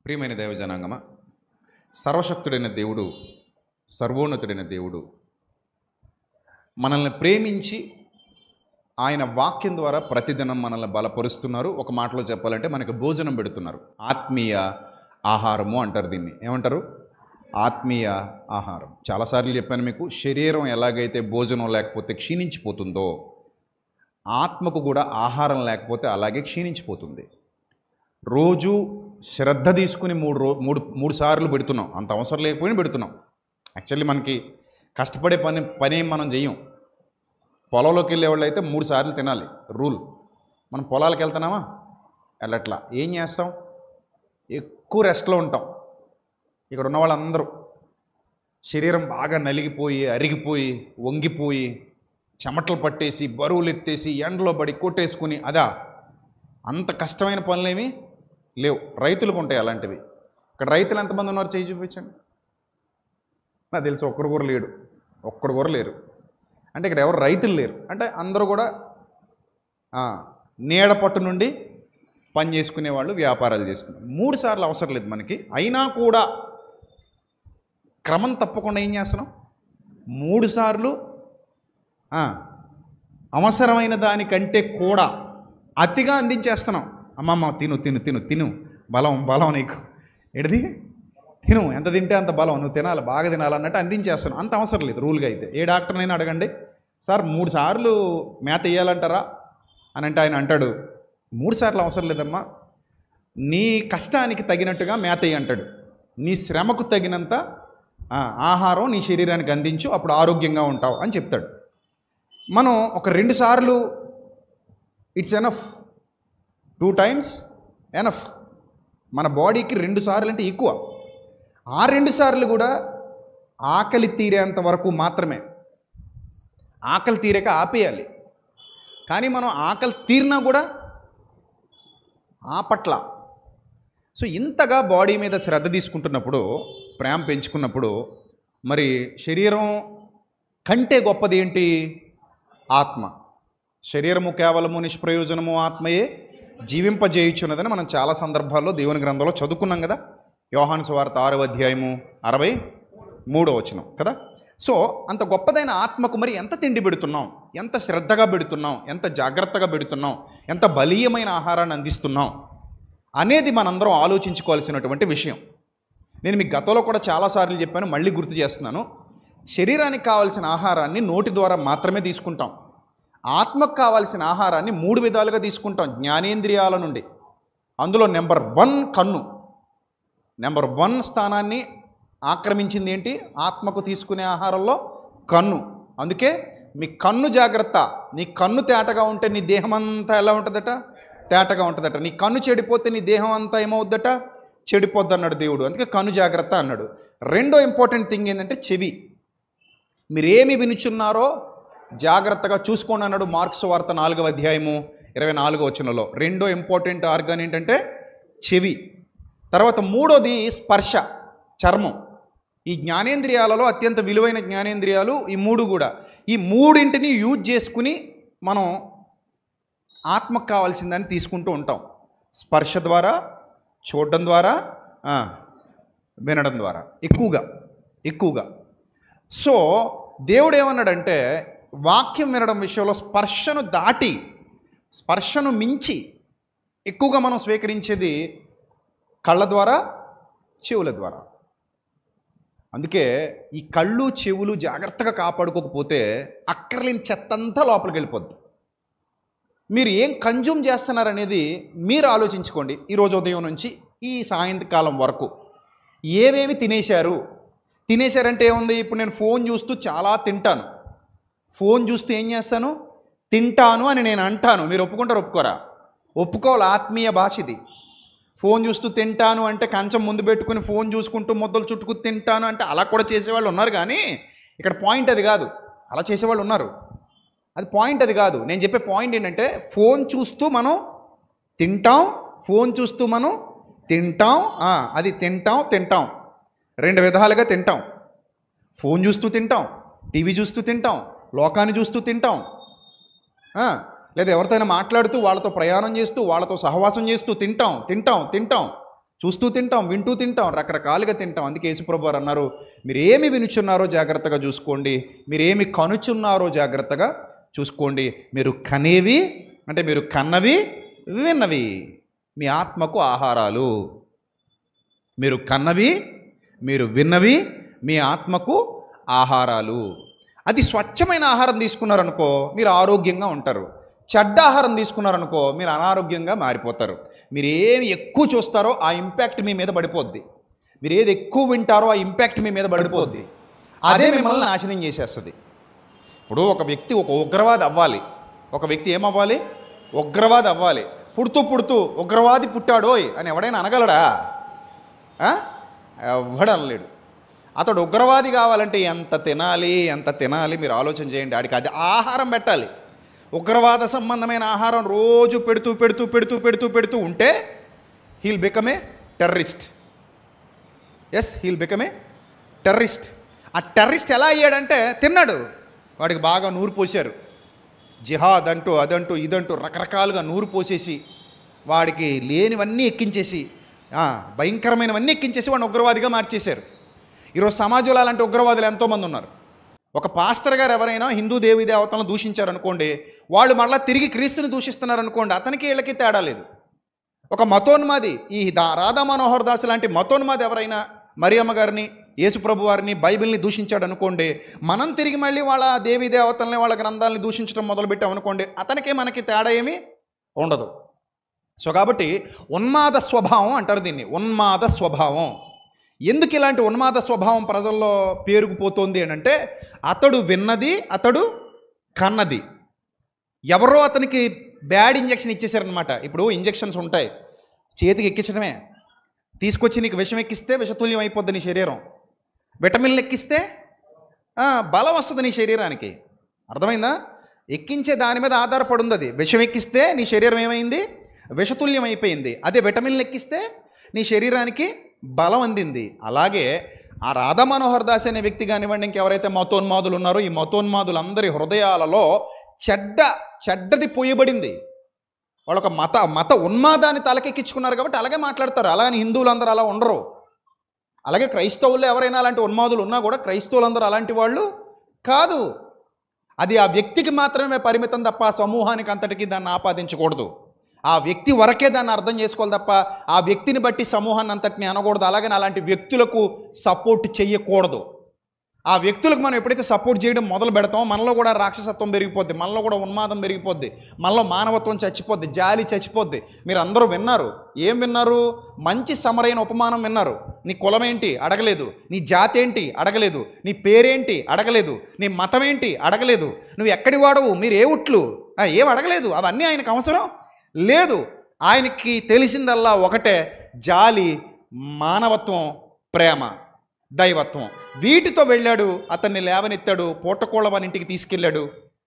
ప్రియమైన దైవ జనాంగమా, సర్వశక్తుడైన దేవుడు, సర్వోన్నతుడైన దేవుడు మనల్ని ప్రేమించి ఆయన వాక్యం ద్వారా ప్రతిదినం మనల్ని బలపరుస్తున్నారు. ఒక మాటలో చెప్పాలంటే మనకు భోజనం పెడుతున్నారు. ఆత్మీయ ఆహారము అంటారు దీన్ని. ఏమంటారు? ఆత్మీయ ఆహారం. చాలాసార్లు చెప్పాను మీకు, శరీరం ఎలాగైతే భోజనం లేకపోతే క్షీణించిపోతుందో ఆత్మకు కూడా ఆహారం లేకపోతే అలాగే క్షీణించిపోతుంది. రోజు శ్రద్ధ తీసుకుని మూడు సార్లు పెడుతున్నాం. అంత అవసరం లేకపోయినా పెడుతున్నాం. యాక్చువల్లీ మనకి కష్టపడే పని ఏం మనం చెయ్యం. పొలంలోకి వెళ్ళే వాళ్ళు అయితే 3 సార్లు తినాలి రూల్. మనం పొలాలకు వెళ్తున్నామా? వెళ్ళట్లా. ఏం చేస్తాం? ఎక్కువ రెస్ట్లో ఉంటాం. ఇక్కడ ఉన్న వాళ్ళందరూ శరీరం బాగా నలిగిపోయి, అరిగిపోయి, వంగిపోయి, చెమటలు పట్టేసి, బరువులు ఎత్తేసి, ఎండలో పడి కొట్టేసుకుని, అంత కష్టమైన పనులేమీ లేవు. రైతులకు ఉంటాయి అలాంటివి. ఇక్కడ రైతులు ఎంతమంది ఉన్నారు? చేయి చూపించండి. నాకు తెలిసి ఒక్కరు కూడా లేరు. అంటే ఇక్కడ ఎవరు రైతులు లేరు. అంటే అందరూ కూడా నీడ పట్టు నుండి పని చేసుకునేవాళ్ళు, వ్యాపారాలు చేసుకునేవాళ్ళు. 3 సార్లు అవసరం లేదు మనకి. అయినా కూడా క్రమం తప్పకుండా ఏం చేస్తున్నాం? 3 సార్లు అవసరమైన దానికంటే కూడా అతిగా అందించేస్తున్నాం. అమ్మమ్మ తిను తిను తిను తిను, బలం నీకు ఎడిది తిను, ఎంత తింటే అంత బలం, నువ్వు తినాలి, బాగా తినాలన్నట్టు అందించేస్తున్నాం. అంత అవసరం లేదు రూల్గా అయితే. ఏ డాక్టర్నైనా అడగండి, సార్ 3 సార్లు మేత వేయాలంటారా అని అంటే ఆయన అంటాడు, 3 సార్లు అవసరం లేదమ్మా, నీ కష్టానికి తగినట్టుగా మేత వేయి అంటాడు. నీ శ్రమకు తగినంత ఆహారం నీ శరీరానికి అందించు, అప్పుడు ఆరోగ్యంగా ఉంటావు అని చెప్తాడు. మనం ఒక 2 సార్లు ఇట్స్ ఎనఫ్, 2 times ఎనఫ్. మన బాడీకి 2 సార్లు అంటే ఎక్కువ. ఆ 2 సార్లు కూడా ఆకలి తీరేంత వరకు మాత్రమే. ఆకలి తీరాక ఆపేయాలి. కానీ మనం ఆకలి తీరినా కూడా ఆపట్ల. సో ఇంతగా బాడీ మీద శ్రద్ధ తీసుకుంటున్నప్పుడు, ప్రేమ పెంచుకున్నప్పుడు, మరి శరీరం కంటే గొప్పది ఏంటి? ఆత్మ. శరీరము కేవలము నిష్ప్రయోజనము, ఆత్మయే జీవింపజేయుచున్నదని మనం చాలా సందర్భాల్లో దేవుని గ్రంథంలో చదువుకున్నాం కదా. యోహాను సువార్త 6వ అధ్యాయము 63వ వచనం కదా. సో అంత గొప్పదైన ఆత్మకు మరి ఎంత తిండి పెడుతున్నాం, ఎంత శ్రద్ధగా పెడుతున్నాం, ఎంత జాగ్రత్తగా పెడుతున్నాం, ఎంత బలీయమైన ఆహారాన్ని అందిస్తున్నాం అనేది మనందరం ఆలోచించుకోవాల్సినటువంటి విషయం. నేను మీకు గతంలో కూడా చాలాసార్లు చెప్పాను, మళ్ళీ గుర్తు చేస్తున్నాను. శరీరానికి కావాల్సిన ఆహారాన్ని నోటి ద్వారా మాత్రమే తీసుకుంటాం. ఆత్మకు కావాల్సిన ఆహారాన్ని 3 విధాలుగా తీసుకుంటాం జ్ఞానేంద్రియాల నుండి. అందులో నెంబర్ 1 కన్ను. నెంబర్ 1 స్థానాన్ని ఆక్రమించింది ఏంటి? ఆత్మకు తీసుకునే ఆహారంలో కన్ను. అందుకే మీ కన్ను జాగ్రత్త. నీ కన్ను తేటగా ఉంటే నీ దేహం అంతా ఎలా ఉంటుందట? తేటగా ఉంటుందట. నీ కన్ను చెడిపోతే నీ దేహం అంతా ఏమవుద్దట? చెడిపోద్ది అన్నాడు దేవుడు. అందుకే కన్ను జాగ్రత్త అన్నాడు. రెండో ఇంపార్టెంట్ థింగ్ ఏంటంటే చెవి. మీరేమి వినుచున్నారో జాగ్రత్తగా చూసుకోండి అన్నాడు మార్కు సువార్త 4వ అధ్యాయము 24వ వచనంలో. రెండో ఇంపార్టెంట్ ఆర్గాన్ ఏంటంటే చెవి. తర్వాత మూడోది స్పర్శ, చర్మం. ఈ జ్ఞానేంద్రియాలలో అత్యంత విలువైన జ్ఞానేంద్రియాలు ఈ 3 కూడా. ఈ 3ంటిని యూజ్ చేసుకుని మనం ఆత్మకు కావాల్సిందని తీసుకుంటూ ఉంటాం. స్పర్శ ద్వారా, చూడడం ద్వారా, వినడం ద్వారా ఎక్కువగా. సో దేవుడు ఏమన్నాడంటే, వాక్యం వినడం విషయంలో స్పర్శను మించి ఎక్కువగా మనం స్వీకరించేది కళ్ళ ద్వారా, చెవుల ద్వారా. అందుకే ఈ కళ్ళు చెవులు జాగ్రత్తగా కాపాడుకోకపోతే అక్కర్లేని చెత్తంతా లోపలికి వెళ్ళిపోద్ది. మీరు ఏం కన్జ్యూమ్ చేస్తున్నారనేది మీరు ఆలోచించుకోండి. ఈరోజు ఉదయం నుంచి ఈ సాయంత్రకాలం వరకు ఏవేవి తినేశారంటే ఏముంది? ఇప్పుడు నేను ఫోన్ చూస్తూ చాలా తింటాను. ఫోన్ చూస్తూ ఏం చేస్తాను? తింటాను అని నేను అంటాను. మీరు ఒప్పుకుంటారు, ఒప్పుకోరా? ఒప్పుకోవాలి. ఆత్మీయ భాష ఇది. ఫోన్ చూస్తూ తింటాను అంటే కంచం ముందు పెట్టుకుని ఫోన్ చూసుకుంటూ ముద్దలు చుట్టుకు తింటాను అంటే అలా కూడా చేసేవాళ్ళు ఉన్నారు. కానీ ఇక్కడ పాయింట్ అది కాదు. అలా చేసేవాళ్ళు ఉన్నారు. అది పాయింట్ అది కాదు. నేను చెప్పే పాయింట్ ఏంటంటే, ఫోన్ చూస్తూ మనం తింటాం, ఫోన్ చూస్తూ మనం తింటాం. అది తింటాం 2 విధాలుగా తింటాం. ఫోన్ చూస్తూ తింటాం, టీవీ చూస్తూ తింటాం, లోకాన్ని చూస్తూ తింటాం, లేదా ఎవరితోనైనా మాట్లాడుతూ, వాళ్ళతో ప్రయాణం చేస్తూ, వాళ్ళతో సహవాసం చేస్తూ తింటాం. చూస్తూ తింటాం, వింటూ తింటాం, రకరకాలుగా తింటాం. అందుకే యేసుప్రభు వారు అన్నారు, మీరు ఏమి వినుచున్నారో జాగ్రత్తగా చూసుకోండి, మీరు ఏమి కనుచున్నారో జాగ్రత్తగా చూసుకోండి. మీరు కనేవి అంటే మీరు కన్నవి విన్నవి మీ ఆత్మకు ఆహారాలు. మీరు కన్నవి మీరు విన్నవి మీ ఆత్మకు ఆహారాలు. అది స్వచ్ఛమైన ఆహారం తీసుకున్నారనుకో మీరు ఆరోగ్యంగా ఉంటారు. చెడ్డ ఆహారం తీసుకున్నారనుకో మీరు అనారోగ్యంగా మారిపోతారు. మీరు ఏమి ఎక్కువ చూస్తారో ఆ ఇంపాక్ట్ మీ మీద పడిపోద్ది. మీరు ఏది ఎక్కువ వింటారో ఆ ఇంపాక్ట్ మీ మీద పడిపోద్ది. అదే మిమ్మల్ని నాశనం చేసేస్తుంది. ఇప్పుడు ఒక వ్యక్తి ఒక ఉగ్రవాది అవ్వాలి. ఒక వ్యక్తి ఏమవ్వాలి? ఉగ్రవాది అవ్వాలి. పుడుతూ పుడుతూ ఉగ్రవాది పుట్టాడోయ్ అని ఎవడైనా అనగలడా? ఎవడనలేడు. అతడు ఉగ్రవాది కావాలంటే ఎంత తినాలి మీరు ఆలోచన చేయండి. ఆడికి అది ఆహారం పెట్టాలి. ఉగ్రవాద సంబంధమైన ఆహారం రోజు పెడుతూ ఉంటే heal become a terrorist. Heal become a terrorist. ఆ టెర్రరిస్ట్ ఎలా అయ్యాడంటే తిన్నాడు. వాడికి బాగా నూరు పోశారు. జిహాద్ అంటూ అదంటూ ఇదంటూ రకరకాలుగా నూరు పోసేసి వాడికి లేనివన్నీ ఎక్కించేసి భయంకరమైనవన్నీ ఎక్కించేసి వాడిని ఉగ్రవాదిగా మార్చేశారు. ఈరోజు సమాజంలో అలాంటి ఉగ్రవాదులు ఎంతోమంది ఉన్నారు. ఒక పాస్టర్ గారు ఎవరైనా హిందూ దేవీ దేవతలను దూషించారనుకోండి, వాళ్ళు మళ్ళీ తిరిగి క్రీస్తుని దూషిస్తున్నారనుకోండి, అతనికి వీళ్ళకి తేడా లేదు. ఒక మతోన్మాది, ఈ రాధా మనోహర్ దాస్ లాంటి మతోన్మాది ఎవరైనా మరియమ్మ గారిని, యేసుప్రభు వారిని, బైబిల్ని దూషించాడు అనుకోండి, మనం తిరిగి మళ్ళీ వాళ్ళ దేవీ దేవతల్ని, వాళ్ళ గ్రంథాలని దూషించడం మొదలుపెట్టాం అనుకోండి, అతనికి మనకి తేడా ఏమీ ఉండదు. సో కాబట్టి ఉన్మాద స్వభావం అంటారు దీన్ని. ఉన్మాద స్వభావం. ఎందుకు ఇలాంటి ఉన్మాద స్వభావం ప్రజల్లో పేరుకుపోతుంది అని అంటే, అతడు విన్నది, అతడు కన్నది. ఎవరో అతనికి బ్యాడ్ ఇంజెక్షన్ ఇచ్చేసారనమాట. ఇప్పుడు ఇంజెక్షన్స్ ఉంటాయి, చేతికి ఎక్కించడమే. తీసుకొచ్చి నీకు విషం ఎక్కిస్తే విషతుల్యం అయిపోద్ది నీ శరీరం. విటమిన్లు ఎక్కిస్తే బలం వస్తుంది నీ శరీరానికి. అర్థమైందా? ఎక్కించే దాని మీద ఆధారపడి అది. విషం ఎక్కిస్తే నీ శరీరం ఏమైంది? విషతుల్యం అయిపోయింది. అదే విటమిన్లు ఎక్కిస్తే నీ శరీరానికి బలం అందింది. అలాగే ఆ రాధా మనోహర్ దాస్ అనే వ్యక్తి కానివ్వండి, ఇంకెవరైతే మతోన్మాదులు ఉన్నారో, ఈ మతోన్మాదులందరి హృదయాలలో చెడ్డది పోయబడింది. వాళ్ళు ఒక మత ఉన్మాదాన్ని తలకెక్కించుకున్నారు కాబట్టి అలాగే మాట్లాడతారు. అలాగని హిందువులందరూ అలా ఉండరు. అలాగే క్రైస్తవుల్లో ఎవరైనా అలాంటి ఉన్మాదులు ఉన్నా కూడా క్రైస్తవులందరూ అలాంటి వాళ్ళు కాదు. అది ఆ వ్యక్తికి మాత్రమే పరిమితం తప్ప ఆ సమూహానికి అంతటికీ దాన్ని ఆపాదించకూడదు. ఆ వ్యక్తి వరకే దాన్ని అర్థం చేసుకోవాలి తప్ప ఆ వ్యక్తిని బట్టి సమూహాన్ని అంతటిని అనకూడదు. అలాగని అలాంటి వ్యక్తులకు సపోర్ట్ చేయకూడదు. ఆ వ్యక్తులకు మనం ఎప్పుడైతే సపోర్ట్ చేయడం మొదలు పెడతామో మనలో కూడా రాక్షసత్వం పెరిగిపోద్ది, మనలో కూడా ఉన్మాదం పెరిగిపోద్ది, మనలో మానవత్వం చచ్చిపోద్ది, జాలి చచ్చిపోద్ది. మీరు అందరూ విన్నారు. ఏం విన్నారు? మంచి సమరైన ఉపమానం విన్నారు. నీ కులం ఏంటి అడగలేదు, నీ జాతి ఏంటి అడగలేదు, నీ పేరేంటి అడగలేదు, నీ మతం ఏంటి అడగలేదు, నువ్వు ఎక్కడి వాడవు, మీరు ఏ ఉట్లు ఏం అడగలేదు. అవన్నీ ఆయనకు అవసరం లేదు. ఆయనకి తెలిసిందల్లా ఒకటే, జాలి, మానవత్వం, ప్రేమ, దైవత్వం. వీటితో వెళ్ళాడు. అతన్ని లేవనెత్తాడు, పూటకోళ్ళవాని ఇంటికి తీసుకెళ్ళాడు.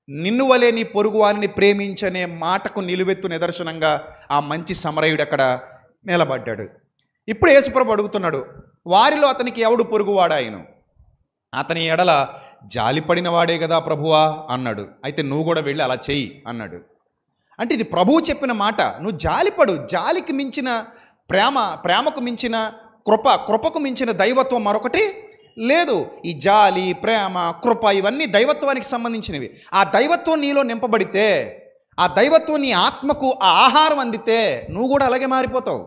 నిన్ను వలే నీ పొరుగు వారిని ప్రేమించనే మాటకు నిలువెత్తు నిదర్శనంగా ఆ మంచి సమరయుడు అక్కడ నిలబడ్డాడు. ఇప్పుడు యేసుప్రభు అడుగుతున్నాడు, వారిలో అతనికి ఎవడు పొరుగువాడాయను? అతని ఎడల జాలిపడిన వాడే కదా ప్రభువా అన్నాడు. అయితే నువ్వు కూడా వెళ్ళి అలా చెయ్యి అన్నాడు. అంటే ఇది ప్రభువు చెప్పిన మాట. నువ్వు జాలిపడు. జాలికి మించిన ప్రేమ, ప్రేమకు మించిన కృప, కృపకు మించిన దైవత్వం మరొకటి లేదు. ఈ జాలి, ప్రేమ, కృప ఇవన్నీ దైవత్వానికి సంబంధించినవి. ఆ దైవత్వం నీలో నింపబడితే, ఆ దైవత్వం నీ ఆత్మకు ఆ ఆహారం అందితే నువ్వు కూడా అలాగే మారిపోతావు.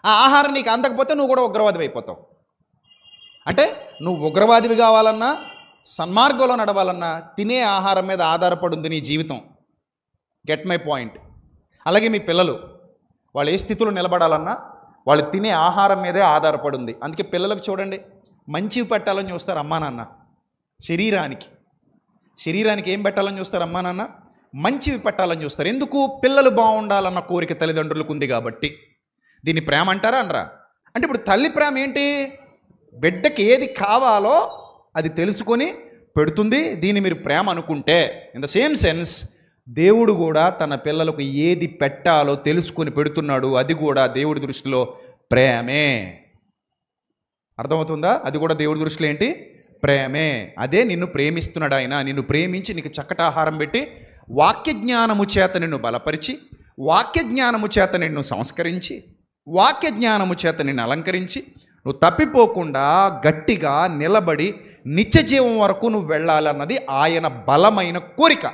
ఆ ఆహారం నీకు అందకపోతే నువ్వు కూడా ఉగ్రవాది అయిపోతావు. అంటే నువ్వు ఉగ్రవాదివి కావాలన్నా, సన్మార్గంలో నడవాలన్నా తినే ఆహారం మీద ఆధారపడింది నీ జీవితం. Get my point. అలాగే మీ పిల్లలు వాళ్ళు ఏ స్థితిలో నిలబడాలన్నా వాళ్ళు తినే ఆహారం మీదే ఆధారపడింది. అందుకే పిల్లలకు చూడండి, మంచివి పెట్టాలని చూస్తారు అమ్మా నాన్న. శరీరానికి ఏం పెట్టాలని చూస్తారు అమ్మా నాన్న? మంచివి పెట్టాలని చూస్తారు. ఎందుకు? పిల్లలు బాగుండాలన్న కోరిక తల్లిదండ్రులకు ఉంది కాబట్టి. దీన్ని ప్రేమ అంటారా అనరా? అంటే ఇప్పుడు తల్లి ప్రేమ ఏంటి? బిడ్డకి ఏది కావాలో అది తెలుసుకొని పెడుతుంది. దీన్ని మీరు ప్రేమ అనుకుంటే, ఇన్ ద సేమ్ సెన్స్ దేవుడు కూడా తన పిల్లలకు ఏది పెట్టాలో తెలుసుకొని పెడుతున్నాడు. అది కూడా దేవుడి దృష్టిలో ప్రేమే. అర్థమవుతుందా? అది కూడా దేవుడి దృష్టిలో ఏంటి? ప్రేమే. అదే నిన్ను ప్రేమిస్తున్నాడు ఆయన. నిన్ను ప్రేమించి నీకు చక్కటి ఆహారం పెట్టి వాక్య జ్ఞానము చేత నిన్ను బలపరిచి, వాక్య జ్ఞానము చేత నిన్ను సంస్కరించి, వాక్య జ్ఞానము చేత నిన్ను అలంకరించి నువ్వు తప్పిపోకుండా గట్టిగా నిలబడి నిత్య జీవం వరకు నువ్వు వెళ్ళాలన్నది ఆయన బలమైన కోరిక.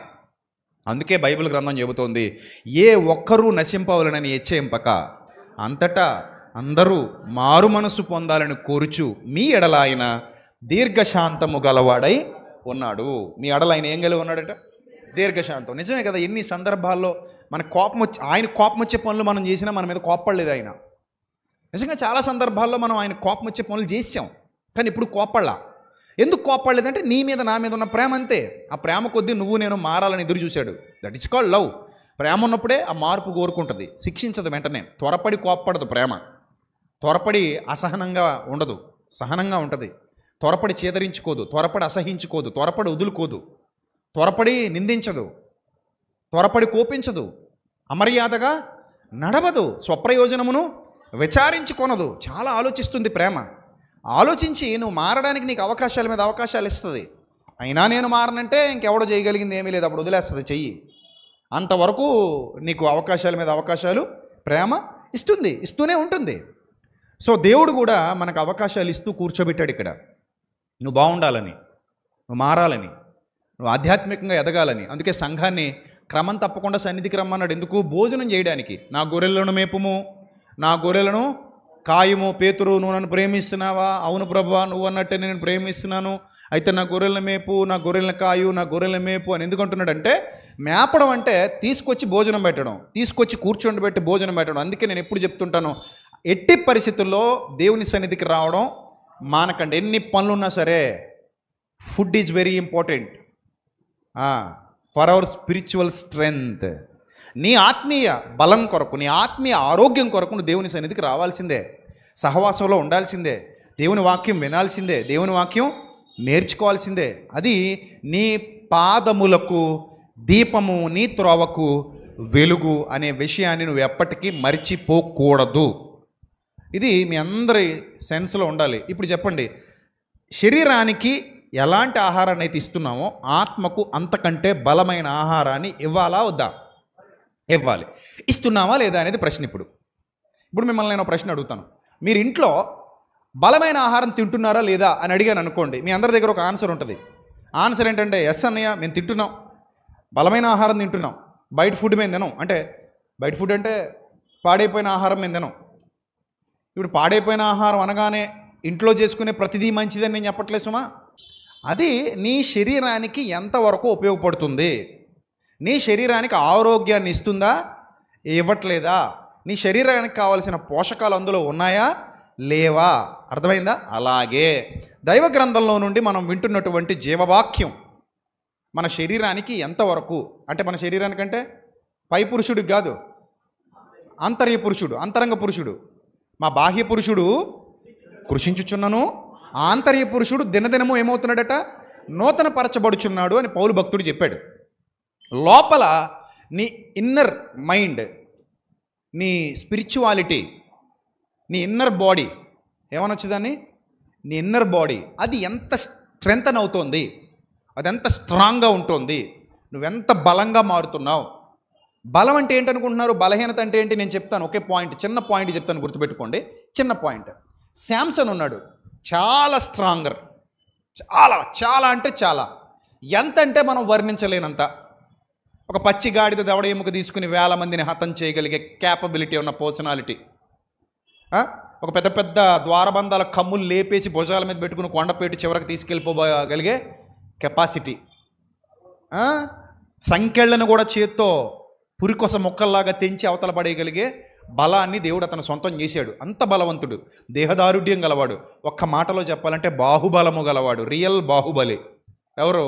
అందుకే బైబిల్ గ్రంథం చెబుతోంది, ఏ ఒక్కరూ నశింపవలనని హెచ్చరింపక అంతటా అందరూ మారు మనసు పొందాలని కోరుచు మీ ఎడల ఆయన దీర్ఘశాంతము గలవాడై ఉన్నాడు. మీ ఎడల ఆయన ఏం కలిగి ఉన్నాడట? దీర్ఘశాంతం. నిజమే కదా, ఎన్ని సందర్భాల్లో మన ఆయన కోపం వచ్చే పనులు మనం చేసినా మన మీద కోప్పడలేదు ఆయన. నిజంగా చాలా సందర్భాల్లో మనం ఆయన కోపం వచ్చే పనులు చేసాం, కానీ ఇప్పుడు కోప్పడలా. ఎందుకు కోప్పడలేదంటే నీ మీద నా మీద ఉన్న ప్రేమ అంతే. ఆ ప్రేమ కొద్దీ నువ్వు నేను మారాలని ఎదురు చూశాడు. That is called love. ప్రేమ ఉన్నప్పుడే ఆ మార్పు కోరుకుంటుంది, శిక్షించదు వెంటనే. త్వరపడి కోప్పడదు ప్రేమ, త్వరపడి అసహనంగా ఉండదు, సహనంగా ఉంటుంది. త్వరపడి చేదరించుకోదు, త్వరపడి అసహించుకోదు, త్వరపడి వదులుకోదు, త్వరపడి నిందించదు, త్వరపడి కోపించదు, అమర్యాదగా నడవదు, స్వప్రయోజనమును విచారించుకొనదు. చాలా ఆలోచిస్తుంది ప్రేమ. ఆలోచించి నువ్వు మారడానికి నీకు అవకాశాల మీద అవకాశాలు ఇస్తుంది. అయినా నేను మారనంటే ఇంకెవడో చేయగలిగింది ఏమీ లేదు, అప్పుడు వదిలేస్తుంది చెయ్యి. అంతవరకు నీకు అవకాశాల మీద అవకాశాలు ప్రేమ ఇస్తుంది, ఇస్తూనే ఉంటుంది. సో దేవుడు కూడా మనకు అవకాశాలు ఇస్తూ కూర్చోబెట్టాడు ఇక్కడ. నువ్వు బాగుండాలని, నువ్వు మారాలని, నువ్వు ఆధ్యాత్మికంగా ఎదగాలని. అందుకే సంఘాన్ని క్రమం తప్పకుండా సన్నిధికి రమ్మన్నాడు. ఎందుకు? భోజనం చేయడానికి. నా గొర్రెలను మేపుము, నా గొర్రెలను కాయము. పేతురు, నువ్వు నన్ను ప్రేమిస్తున్నావా? అవును ప్రభువా, నువ్వు అన్నట్టే నేను ప్రేమిస్తున్నాను. అయితే నా గొర్రెలను మేపు, నా గొర్రెలను కాయు, నా గొర్రెలను మేపు అని ఎందుకంటున్నాడంటే, మేపడం అంటే తీసుకొచ్చి భోజనం పెట్టడం, తీసుకొచ్చి కూర్చోండి భోజనం పెట్టడం. అందుకే నేను ఎప్పుడు చెప్తుంటాను, ఎట్టి పరిస్థితుల్లో దేవుని సన్నిధికి రావడం మానకండి. ఎన్ని పనులున్నా సరే food is very important for our spiritual strength. నీ ఆత్మీయ బలం కొరకు, నీ ఆత్మీయ ఆరోగ్యం కొరకు నువ్వు దేవుని సన్నిధికి రావాల్సిందే, సహవాసంలో ఉండాల్సిందే, దేవుని వాక్యం వినాల్సిందే, దేవుని వాక్యం నేర్చుకోవాల్సిందే. అది నీ పాదములకు దీపము, నీ త్రోవకు వెలుగు అనే విషయాన్ని నువ్వు ఎప్పటికీ మర్చిపోకూడదు. ఇది మీ అందరి సెన్స్లో ఉండాలి. ఇప్పుడు చెప్పండి, శరీరానికి ఎలాంటి ఆహారాన్ని అయితే ఇస్తున్నామో ఆత్మకు అంతకంటే బలమైన ఆహారాన్ని ఇవ్వాలా వద్దా? ఇవ్వాలి. ఇస్తున్నామా లేదా అనేది ప్రశ్న. ఇప్పుడు మిమ్మల్ని నేను ప్రశ్న అడుగుతాను. మీరు ఇంట్లో బలమైన ఆహారం తింటున్నారా లేదా అని అడిగాను అనుకోండి, మీ అందరి దగ్గర ఒక ఆన్సర్ ఉంటుంది. ఆన్సర్ ఏంటంటే, ఎస్ అన్నయ్య మేము తింటున్నాం, బలమైన ఆహారం తింటున్నాం, బయట ఫుడ్ మేము తినం. అంటే బయట ఫుడ్ అంటే పాడైపోయిన ఆహారం మేము తినం. ఇప్పుడు పాడైపోయిన ఆహారం అనగానే ఇంట్లో చేసుకునే ప్రతిదీ మంచిదని నేను చెప్పట్లేదు సుమా. అది నీ శరీరానికి ఎంతవరకు ఉపయోగపడుతుంది, నీ శరీరానికి ఆరోగ్యాన్ని ఇస్తుందా, ఇవ్వట్లేదా, నీ శరీరానికి కావాల్సిన పోషకాలు అందులో ఉన్నాయా లేవా? అర్థమైందా? అలాగే దైవ గ్రంథంలో నుండి మనం వింటున్నటువంటి జీవవాక్యం మన శరీరానికి ఎంతవరకు, అంటే మన శరీరానికంటే పై పురుషుడికి కాదు, ఆంతర్య పురుషుడు, అంతరంగ పురుషుడు. మా బాహ్య పురుషుడు కృషించుచున్నను, ఆంతర్య పురుషుడు దినదినము ఏమవుతున్నాడట? నూతన పరచబడుచున్నాడు అని పౌలు భక్తుడు చెప్పాడు. లోపల నీ ఇన్నర్ మైండ్, నీ స్పిరిచువాలిటీ, నీ ఇన్నర్ బాడీ ఏమనొచ్చుదాన్ని, నీ ఇన్నర్ బాడీ అది ఎంత స్ట్రెంగ్తన్ అవుతోంది, అది ఎంత స్ట్రాంగ్గా ఉంటుంది, నువ్వెంత బలంగా మారుతున్నావు. బలం అంటే ఏంటనుకుంటున్నారు? బలహీనత అంటే ఏంటి? నేను చెప్తాను. ఒకే పాయింట్, చిన్న పాయింట్ చెప్తాను, గుర్తుపెట్టుకోండి. చిన్న పాయింట్. శాంసన్ ఉన్నాడు, చాలా స్ట్రాంగర్, చాలా చాలా అంటే చాలా, ఎంత అంటే మనం వర్ణించలేనంత. ఒక పచ్చి గాడిద దవడ ఎముక తీసుకుని 1000 మందిని హతం చేయగలిగే క్యాపబిలిటీ ఉన్న పర్సనాలిటీ. ఒక పెద్ద పెద్ద ద్వారబంధాల కమ్ములు లేపేసి భుజాల మీద పెట్టుకుని కొండపేటు చివరికి తీసుకెళ్ళిపోగలిగే కెపాసిటీ. సంకెళ్ళను కూడా చేత్తో పురికొస మొక్కల్లాగా తెంచి అవతల పడేయగలిగే బలాన్ని దేవుడు అతను సొంతం చేశాడు. అంత బలవంతుడు, దేహదారుఢ్యం గలవాడు. ఒక్క మాటలో చెప్పాలంటే బాహుబలము గలవాడు, రియల్ బాహుబలి. ఎవరు?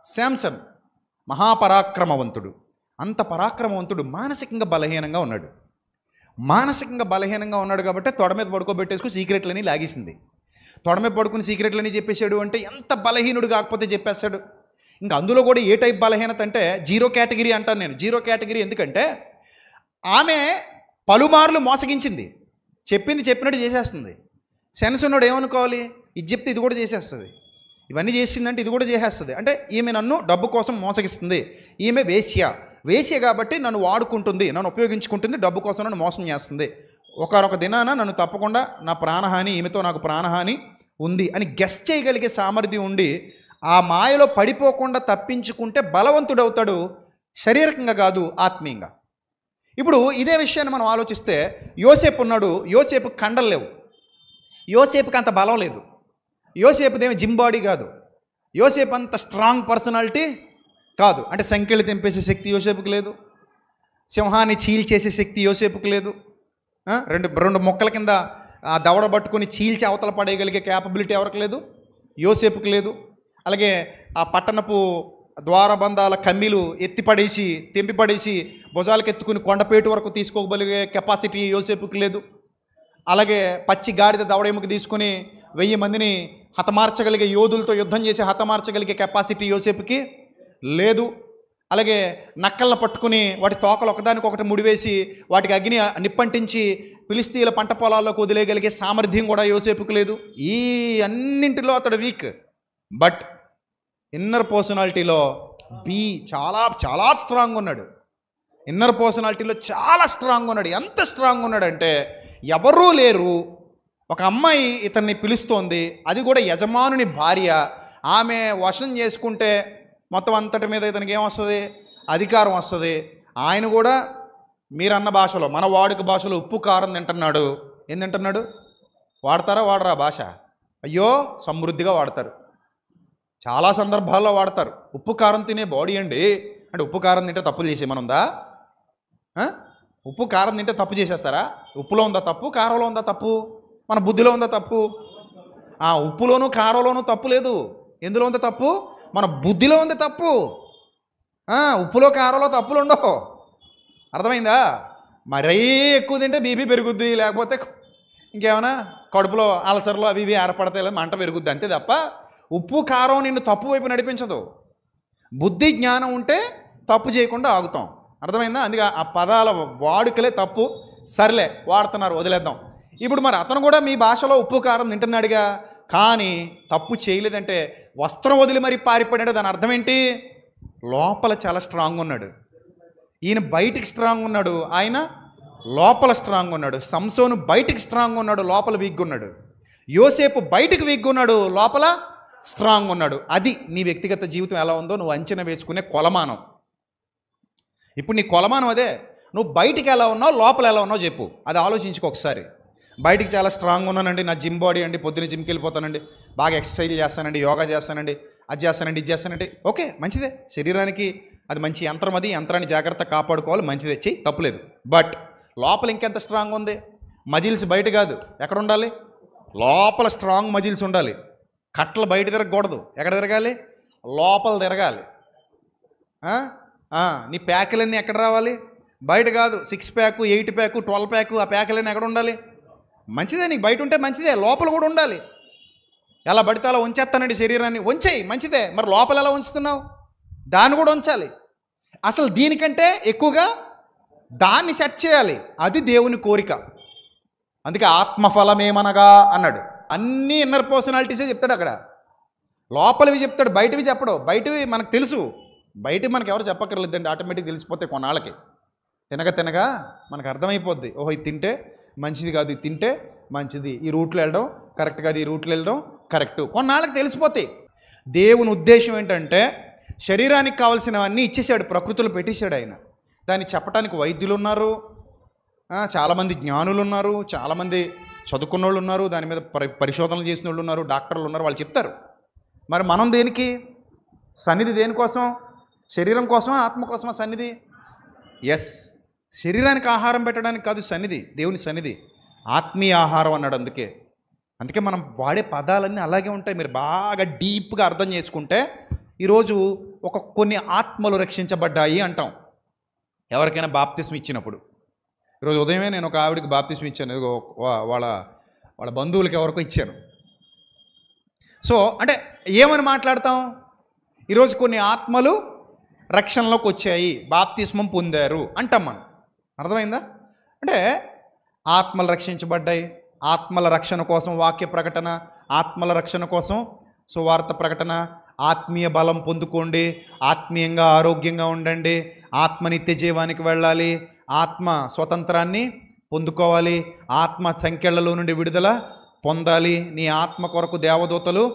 శాంసన్. మహాపరాక్రమవంతుడు. అంత పరాక్రమవంతుడు మానసికంగా బలహీనంగా ఉన్నాడు. మానసికంగా బలహీనంగా ఉన్నాడు కాబట్టి తొడ మీద పడుకోబెట్టేసుకుని సీక్రెట్లని లాగేసింది. తొడ మీద పడుకుని సీక్రెట్లని చెప్పేశాడు అంటే ఎంత బలహీనుడు కాకపోతే చెప్పేస్తాడు. ఇంకా అందులో కూడా ఏ టైప్ బలహీనత అంటే జీరో కేటగిరీ అంటాను నేను. జీరో కేటగిరీ ఎందుకంటే ఆమె పలుమార్లు మోసగించింది, చెప్పింది చెప్పినట్టు చేసేస్తుంది. సెన్స్ ఉన్నాడు ఏమనుకోవాలి, ఇది చెప్తే ఇది కూడా చేసేస్తుంది, ఇవన్నీ చేసిందంటే ఇది కూడా చేసేస్తుంది. అంటే ఈమె నన్ను డబ్బు కోసం మోసగిస్తుంది, ఈమె వేశ్య కాబట్టి నన్ను వాడుకుంటుంది, నన్ను ఉపయోగించుకుంటుంది, డబ్బు కోసం నన్ను మోసం చేస్తుంది. ఒకనొక దినాన నన్ను తప్పకుండా నా ప్రాణహాని, ఈమెతో నాకు ప్రాణహాని ఉంది అని గెస్ చేయగలిగే సామర్థ్యం ఉండి ఆ మాయలో పడిపోకుండా తప్పించుకుంటే బలవంతుడవుతాడు, శారీరకంగా కాదు ఆత్మీయంగా. ఇప్పుడు ఇదే విషయాన్ని మనం ఆలోచిస్తే యోసేపు ఉన్నాడు, యోసేపు కండలు లేవు, యోసేపుకి అంత బలం లేదు, యోసేపుదేమి జిమ్ బాడీ కాదు, యోసేపు అంత స్ట్రాంగ్ పర్సనాలిటీ కాదు. అంటే సంఖ్యలు తెంపేసే శక్తి యోసేపుకి లేదు, సింహాన్ని చీల్చేసే శక్తి యోసేపుకి లేదు, రెండు మొక్కల కింద ఆ దవడ పట్టుకొని చీల్చి అవతల పడేయగలిగే క్యాపబిలిటీ ఎవరికి లేదు, యోసేపుకి లేదు. అలాగే ఆ పట్టణపు ద్వారబంధాల కమ్మీలు ఎత్తిపడేసి తెంపిపడేసి భుజాలకు ఎత్తుకుని కొండపేటు వరకు తీసుకోగలిగే కెపాసిటీ యోసేపుకి లేదు. అలాగే పచ్చి గాడిద దవడెముక తీసుకుని 1000 మందిని హతమార్చగలిగే యోధులతో యుద్ధం చేసి హతమార్చగలిగే కెపాసిటీ యోసేపుకి లేదు. అలాగే నక్కలను పట్టుకుని వాటి తోకలు ఒకదానికొకటి ముడివేసి వాటికి అగ్ని నిప్పంటించి ఫిలిస్తీన్ల పంట పొలాల్లోకి వదిలేయగలిగే సామర్థ్యం కూడా యోసేపుకి లేదు. ఈ అన్నింటిలో అతడు వీక్. బట్ ఇన్నర్ పర్సనాలిటీలో చాలా చాలా స్ట్రాంగ్ ఉన్నాడు. ఇన్నర్ పర్సనాలిటీలో చాలా స్ట్రాంగ్ ఉన్నాడు. ఎంత స్ట్రాంగ్ ఉన్నాడంటే ఎవరూ లేరు, ఒక అమ్మాయి ఇతన్ని పిలుస్తోంది, అది కూడా యజమానుని భార్య. ఆమె వశం చేసుకుంటే మొత్తం అంతటి మీద ఇతనికి ఏమొస్తుంది, అధికారం వస్తుంది. ఆయన కూడా మీరన్న భాషలో, మన వాడుక భాషలో ఉప్పు కారం తింటున్నాడు. ఏం తింటున్నాడు? వాడతారా వాడరా భాష? అయ్యో సమృద్ధిగా వాడతారు, చాలా సందర్భాల్లో వాడతారు. ఉప్పు కారం తినే బాడీ అండి అంటే ఉప్పు కారం తింటే తప్పులు చేసేమనుందా? ఉప్పు కారం తింటే తప్పు చేసేస్తారా? ఉప్పులో ఉందా తప్పు, కారంలో ఉందా తప్పు, మన బుద్ధిలో ఉందా తప్పు? ఉప్పులోనూ కారంలోనూ తప్పు లేదు. ఎందులో ఉందా తప్పు? మన బుద్ధిలో ఉంది తప్పు. ఉప్పులో కారంలో తప్పులు ఉండవు. అర్థమైందా? మరీ ఎక్కువ తింటే బీపీ పెరుగుద్ది, లేకపోతే ఇంకేమైనా కడుపులో అల్సర్లు అవి ఇవి ఏర్పడతాయి, మంట పెరుగుద్ది, అంతే తప్ప ఉప్పు కారం నిన్ను తప్పు వైపు నడిపించదు. బుద్ధి జ్ఞానం ఉంటే తప్పు చేయకుండా ఆగుతాం. అర్థమైందా? అందుకే ఆ పదాల వాడుకలే తప్పు. సర్లే వాడుతున్నారు, వదిలేద్దాం. ఇప్పుడు మరి అతను కూడా మీ భాషలో ఉప్పు కారం తింటున్నాడుగా, కానీ తప్పు చేయలేదంటే వస్త్రం వదిలి మరి పారిపడాడు. దాని అర్థం ఏంటి? లోపల చాలా స్ట్రాంగ్ ఉన్నాడు. ఈయన బయటికి స్ట్రాంగ్ ఉన్నాడు, ఆయన లోపల స్ట్రాంగ్ ఉన్నాడు. సంసోను బయటికి స్ట్రాంగ్ ఉన్నాడు, లోపల వీక్గా ఉన్నాడు. యోసేపు బయటికి వీక్గా ఉన్నాడు, లోపల స్ట్రాంగ్ ఉన్నాడు. అది నీ వ్యక్తిగత జీవితం ఎలా ఉందో నువ్వు అంచనా వేసుకునే కొలమానం. ఇప్పుడు నీ కొలమానం అదే. నువ్వు బయటికి ఎలా ఉన్నావు, లోపల ఎలా ఉన్నావు చెప్పు. అది ఆలోచించుకో ఒకసారి. బయటికి చాలా స్ట్రాంగ్ ఉన్నానండి, నా జిమ్ బాడీ అండి, పొద్దున్న జిమ్కి వెళ్ళిపోతానండి, బాగా ఎక్సర్సైజ్ చేస్తానండి, యోగా చేస్తానండి, అది చేస్తానండి, ఇది చేస్తానండి. ఓకే, మంచిదే, శరీరానికి అది మంచి యంత్రం, అది యంత్రాన్ని జాగ్రత్తగా కాపాడుకోవాలి, మంచిదే, చెయ్యి, తప్పులేదు. బట్ లోపల ఇంకెంత స్ట్రాంగ్ ఉంది? మజిల్స్ బయట కాదు, ఎక్కడ ఉండాలి? లోపల స్ట్రాంగ్ మజిల్స్ ఉండాలి. కట్టలు బయట తిరగకూడదు, ఎక్కడ తిరగాలి? లోపల తిరగాలి. నీ ప్యాకులన్నీ ఎక్కడ రావాలి? బయట కాదు. 6 ప్యాకు, 8 ప్యాకు, 12 ప్యాకు, ఆ ప్యాకులన్నీ ఎక్కడ ఉండాలి? మంచిదే, నీకు బయట ఉంటే మంచిదే, లోపల కూడా ఉండాలి. ఎలా పడితే అలా ఉంచేస్తానండి శరీరాన్ని, ఉంచేయి, మంచిదే. మరి లోపల ఎలా ఉంచుతున్నావు? దాన్ని కూడా ఉంచాలి. అసలు దీనికంటే ఎక్కువగా దాన్ని సెట్ చేయాలి. అది దేవుని కోరిక. అందుకే ఆత్మఫలమేమనగా అన్నాడు. అన్నీ ఇన్నర్ పర్సనాలిటీసే చెప్తాడు అక్కడ. లోపలివి చెప్తాడు, బయటవి చెప్పడు. బయటవి మనకు తెలుసు, బయట మనకు ఎవరు చెప్పక్కర్లేదండి, ఆటోమేటిక్ తెలిసిపోతే కొన్నాళ్ళకి. తినగా మనకు అర్థమైపోద్ది, ఓహో ఇది తింటే మంచిది కాదు, ఇది తింటే మంచిది, ఈ రూట్లో వెళ్ళడం కరెక్ట్ కాదు, ఈ రూట్లో వెళ్ళడం కరెక్టు, కొన్నాళ్ళకి తెలిసిపోతాయి. దేవుని ఉద్దేశం ఏంటంటే శరీరానికి కావాల్సినవన్నీ ఇచ్చేసాడు, ప్రకృతిలో పెట్టేశాడు ఆయన. దాన్ని చెప్పడానికి వైద్యులు ఉన్నారు, చాలామంది జ్ఞానులు ఉన్నారు, చాలామంది చదువుకున్న వాళ్ళు ఉన్నారు, దాని మీద పరిశోధనలు చేసిన వాళ్ళు ఉన్నారు, డాక్టర్లు ఉన్నారు, వాళ్ళు చెప్తారు. మరి మనం దేనికి? సన్నిధి దేనికోసం? శరీరం కోసమా, ఆత్మ కోసమా సన్నిధి? ఎస్, శరీరానికి ఆహారం పెట్టడానికి కాదు సన్నిధి, దేవుని సన్నిధి ఆత్మీయ ఆహారం అన్నాడు. అందుకే మనం వాడే పదాలన్నీ అలాగే ఉంటాయి. మీరు బాగా డీప్గా అర్థం చేసుకుంటే ఈరోజు కొన్ని ఆత్మలు రక్షించబడ్డాయి అంటాం ఎవరికైనా బాప్తిస్మ ఇచ్చినప్పుడు. ఈరోజు ఉదయమే నేను ఒక ఆవిడికి బాప్తిస్మ ఇచ్చాను, వాళ్ళ బంధువులకి ఎవరికో ఇచ్చాను. సో అంటే ఏమని మాట్లాడతాం? ఈరోజు కొన్ని ఆత్మలు రక్షణలోకి వచ్చాయి, బాప్తిస్మం పొందారు అంటాం మనం. అర్థమైందా? అంటే ఆత్మలు రక్షించబడ్డాయి, ఆత్మల రక్షణ కోసం వాక్య ప్రకటన, ఆత్మల రక్షణ కోసం సువార్త ప్రకటన, ఆత్మీయ బలం పొందుకోండి, ఆత్మీయంగా ఆరోగ్యంగా ఉండండి, ఆత్మ నిత్య జీవానికి వెళ్ళాలి, ఆత్మ స్వతంత్రాన్ని పొందుకోవాలి, ఆత్మ సంకెళ్లలో నుండి విడుదల పొందాలి, నీ ఆత్మ కొరకు దేవదూతలు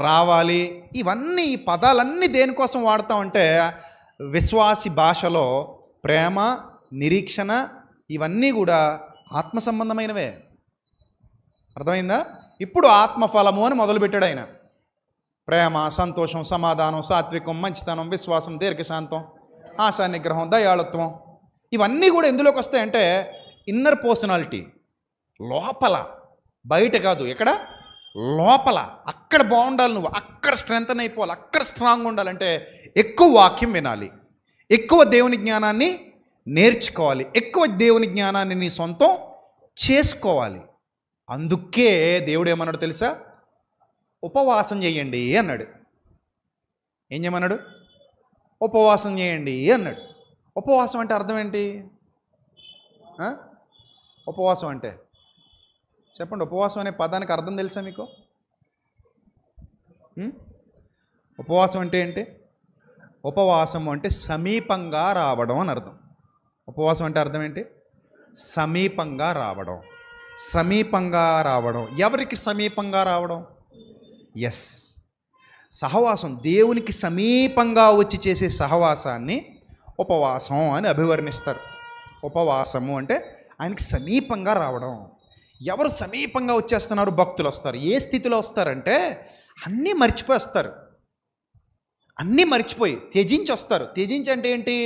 రావాలి. ఇవన్నీ ఈ పదాలన్నీ దేనికోసం వాడతామంటే విశ్వాసి భాషలో ప్రేమ, నిరీక్షణ ఇవన్నీ కూడా ఆత్మ సంబంధమైనవే. అర్థమైందా? ఇప్పుడు ఆత్మఫలము అని మొదలుపెట్టాడు ఆయన. ప్రేమ, సంతోషం, సమాధానం, సాత్వికం, మంచితనం, విశ్వాసం, దీర్ఘశాంతం, ఆశా నిగ్రహం, దయాళుత్వం ఇవన్నీ కూడా ఎందులోకి వస్తాయంటే ఇన్నర్ పర్సనాలిటీ, లోపల, బయట కాదు. ఎక్కడ? లోపల. అక్కడ బాగుండాలి, నువ్వు అక్కడ స్ట్రెంగ్తన్ అయిపోవాలి, అక్కడ స్ట్రాంగ్ ఉండాలంటే ఎక్కువ వాక్యం వినాలి, ఎక్కువ దేవుని జ్ఞానాన్ని నేర్చుకోవాలి, ఎక్కువ దేవుని జ్ఞానాన్ని నీ సొంతం చేసుకోవాలి. అందుకే దేవుడు ఏమన్నాడు తెలుసా? ఉపవాసం చేయండి అన్నాడు. ఏం చేయమన్నాడు? ఉపవాసం చేయండి అన్నాడు. ఉపవాసం అంటే అర్థం ఏంటి? ఉపవాసం అంటే చెప్పండి. ఉపవాసం అనే పదానికి అర్థం తెలుసా మీకు? ఉపవాసం అంటే ఏంటి? ఉపవాసం అంటే సమీపంగా రావడం అని అర్థం. ఉపవాసం అంటే అర్థం ఏంటి? సమీపంగా రావడం. సమీపంగా రావడం. ఎవరికి సమీపంగా రావడం? ఎస్, సహవాసం. దేవునికి సమీపంగా వచ్చి చేసే సహవాసాన్ని ఉపవాసం అని అభివర్ణిస్తారు. ఉపవాసము అంటే ఆయనకి సమీపంగా రావడం. ఎవరు సమీపంగా వచ్చేస్తున్నారు? భక్తులు వస్తారు. ఏ స్థితిలో వస్తారంటే అన్నీ మర్చిపోయి వస్తారు. అన్నీ మర్చిపోయి త్యజించి వస్తారు. త్యజించి అంటే ఏంటి?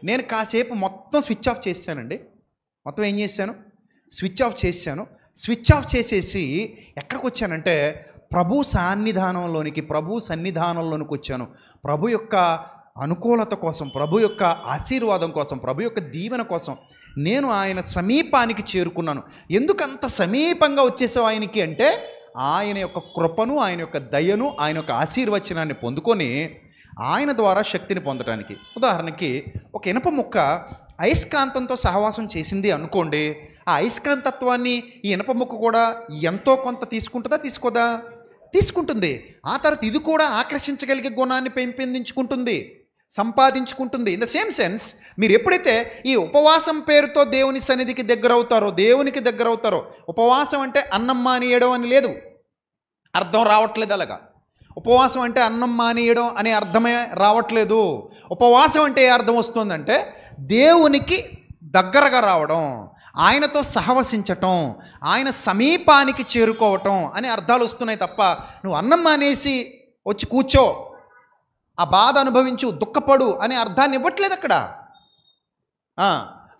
నేను కాసేపు మొత్తం స్విచ్ ఆఫ్ చేశానండి. మొత్తం ఏం చేశాను? స్విచ్ ఆఫ్ చేశాను. స్విచ్ ఆఫ్ చేసేసి ఎక్కడికి వచ్చానంటే ప్రభు సన్నిధానంలోనికి వచ్చాను. ప్రభు యొక్క అనుకూలత కోసం, ప్రభు యొక్క ఆశీర్వాదం కోసం, ప్రభు యొక్క దీవెన కోసం నేను ఆయన సమీపానికి చేరుకున్నాను. ఎందుకంత సమీపంగా వచ్చేసావు ఆయనకి అంటే ఆయన యొక్క కృపను, ఆయన యొక్క దయను, ఆయన యొక్క ఆశీర్వచనాన్ని పొందుకొని ఆయన ద్వారా శక్తిని పొందడానికి. ఉదాహరణకి ఒక ఇనప ముక్క అయస్కాంతంతో సహవాసం చేసింది అనుకోండి, ఆ అయస్కాంతత్వాన్ని ఈ ఇనప ముక్క కూడా ఎంతో కొంత తీసుకుంటుందా? తీసుకోదా? తీసుకుంటుంది. ఆ తర్వాత ఇది కూడా ఆకర్షించగలిగే గుణాన్ని పెంపొందించుకుంటుంది, సంపాదించుకుంటుంది. ఇన్ ద సేమ్ సెన్స్ మీరు ఎప్పుడైతే ఈ ఉపవాసం పేరుతో దేవుని సన్నిధికి దేవునికి దగ్గర అవుతారో, ఉపవాసం అంటే అన్నం మానేయడం అని లేదు, అర్థం రావట్లేదు. అలాగా ఉపవాసం అంటే అన్నం మానేయడం అనే అర్థమే రావట్లేదు. ఉపవాసం అంటే ఏ అర్థం వస్తుందంటే దేవునికి దగ్గరగా రావడం, ఆయనతో సహవసించటం, ఆయన సమీపానికి చేరుకోవటం అనే అర్థాలు వస్తున్నాయి తప్ప నువ్వు అన్నం మానేసి వచ్చి కూర్చో, ఆ బాధ అనుభవించు, దుఃఖపడు అనే అర్థాన్ని ఇవ్వట్లేదు అక్కడ.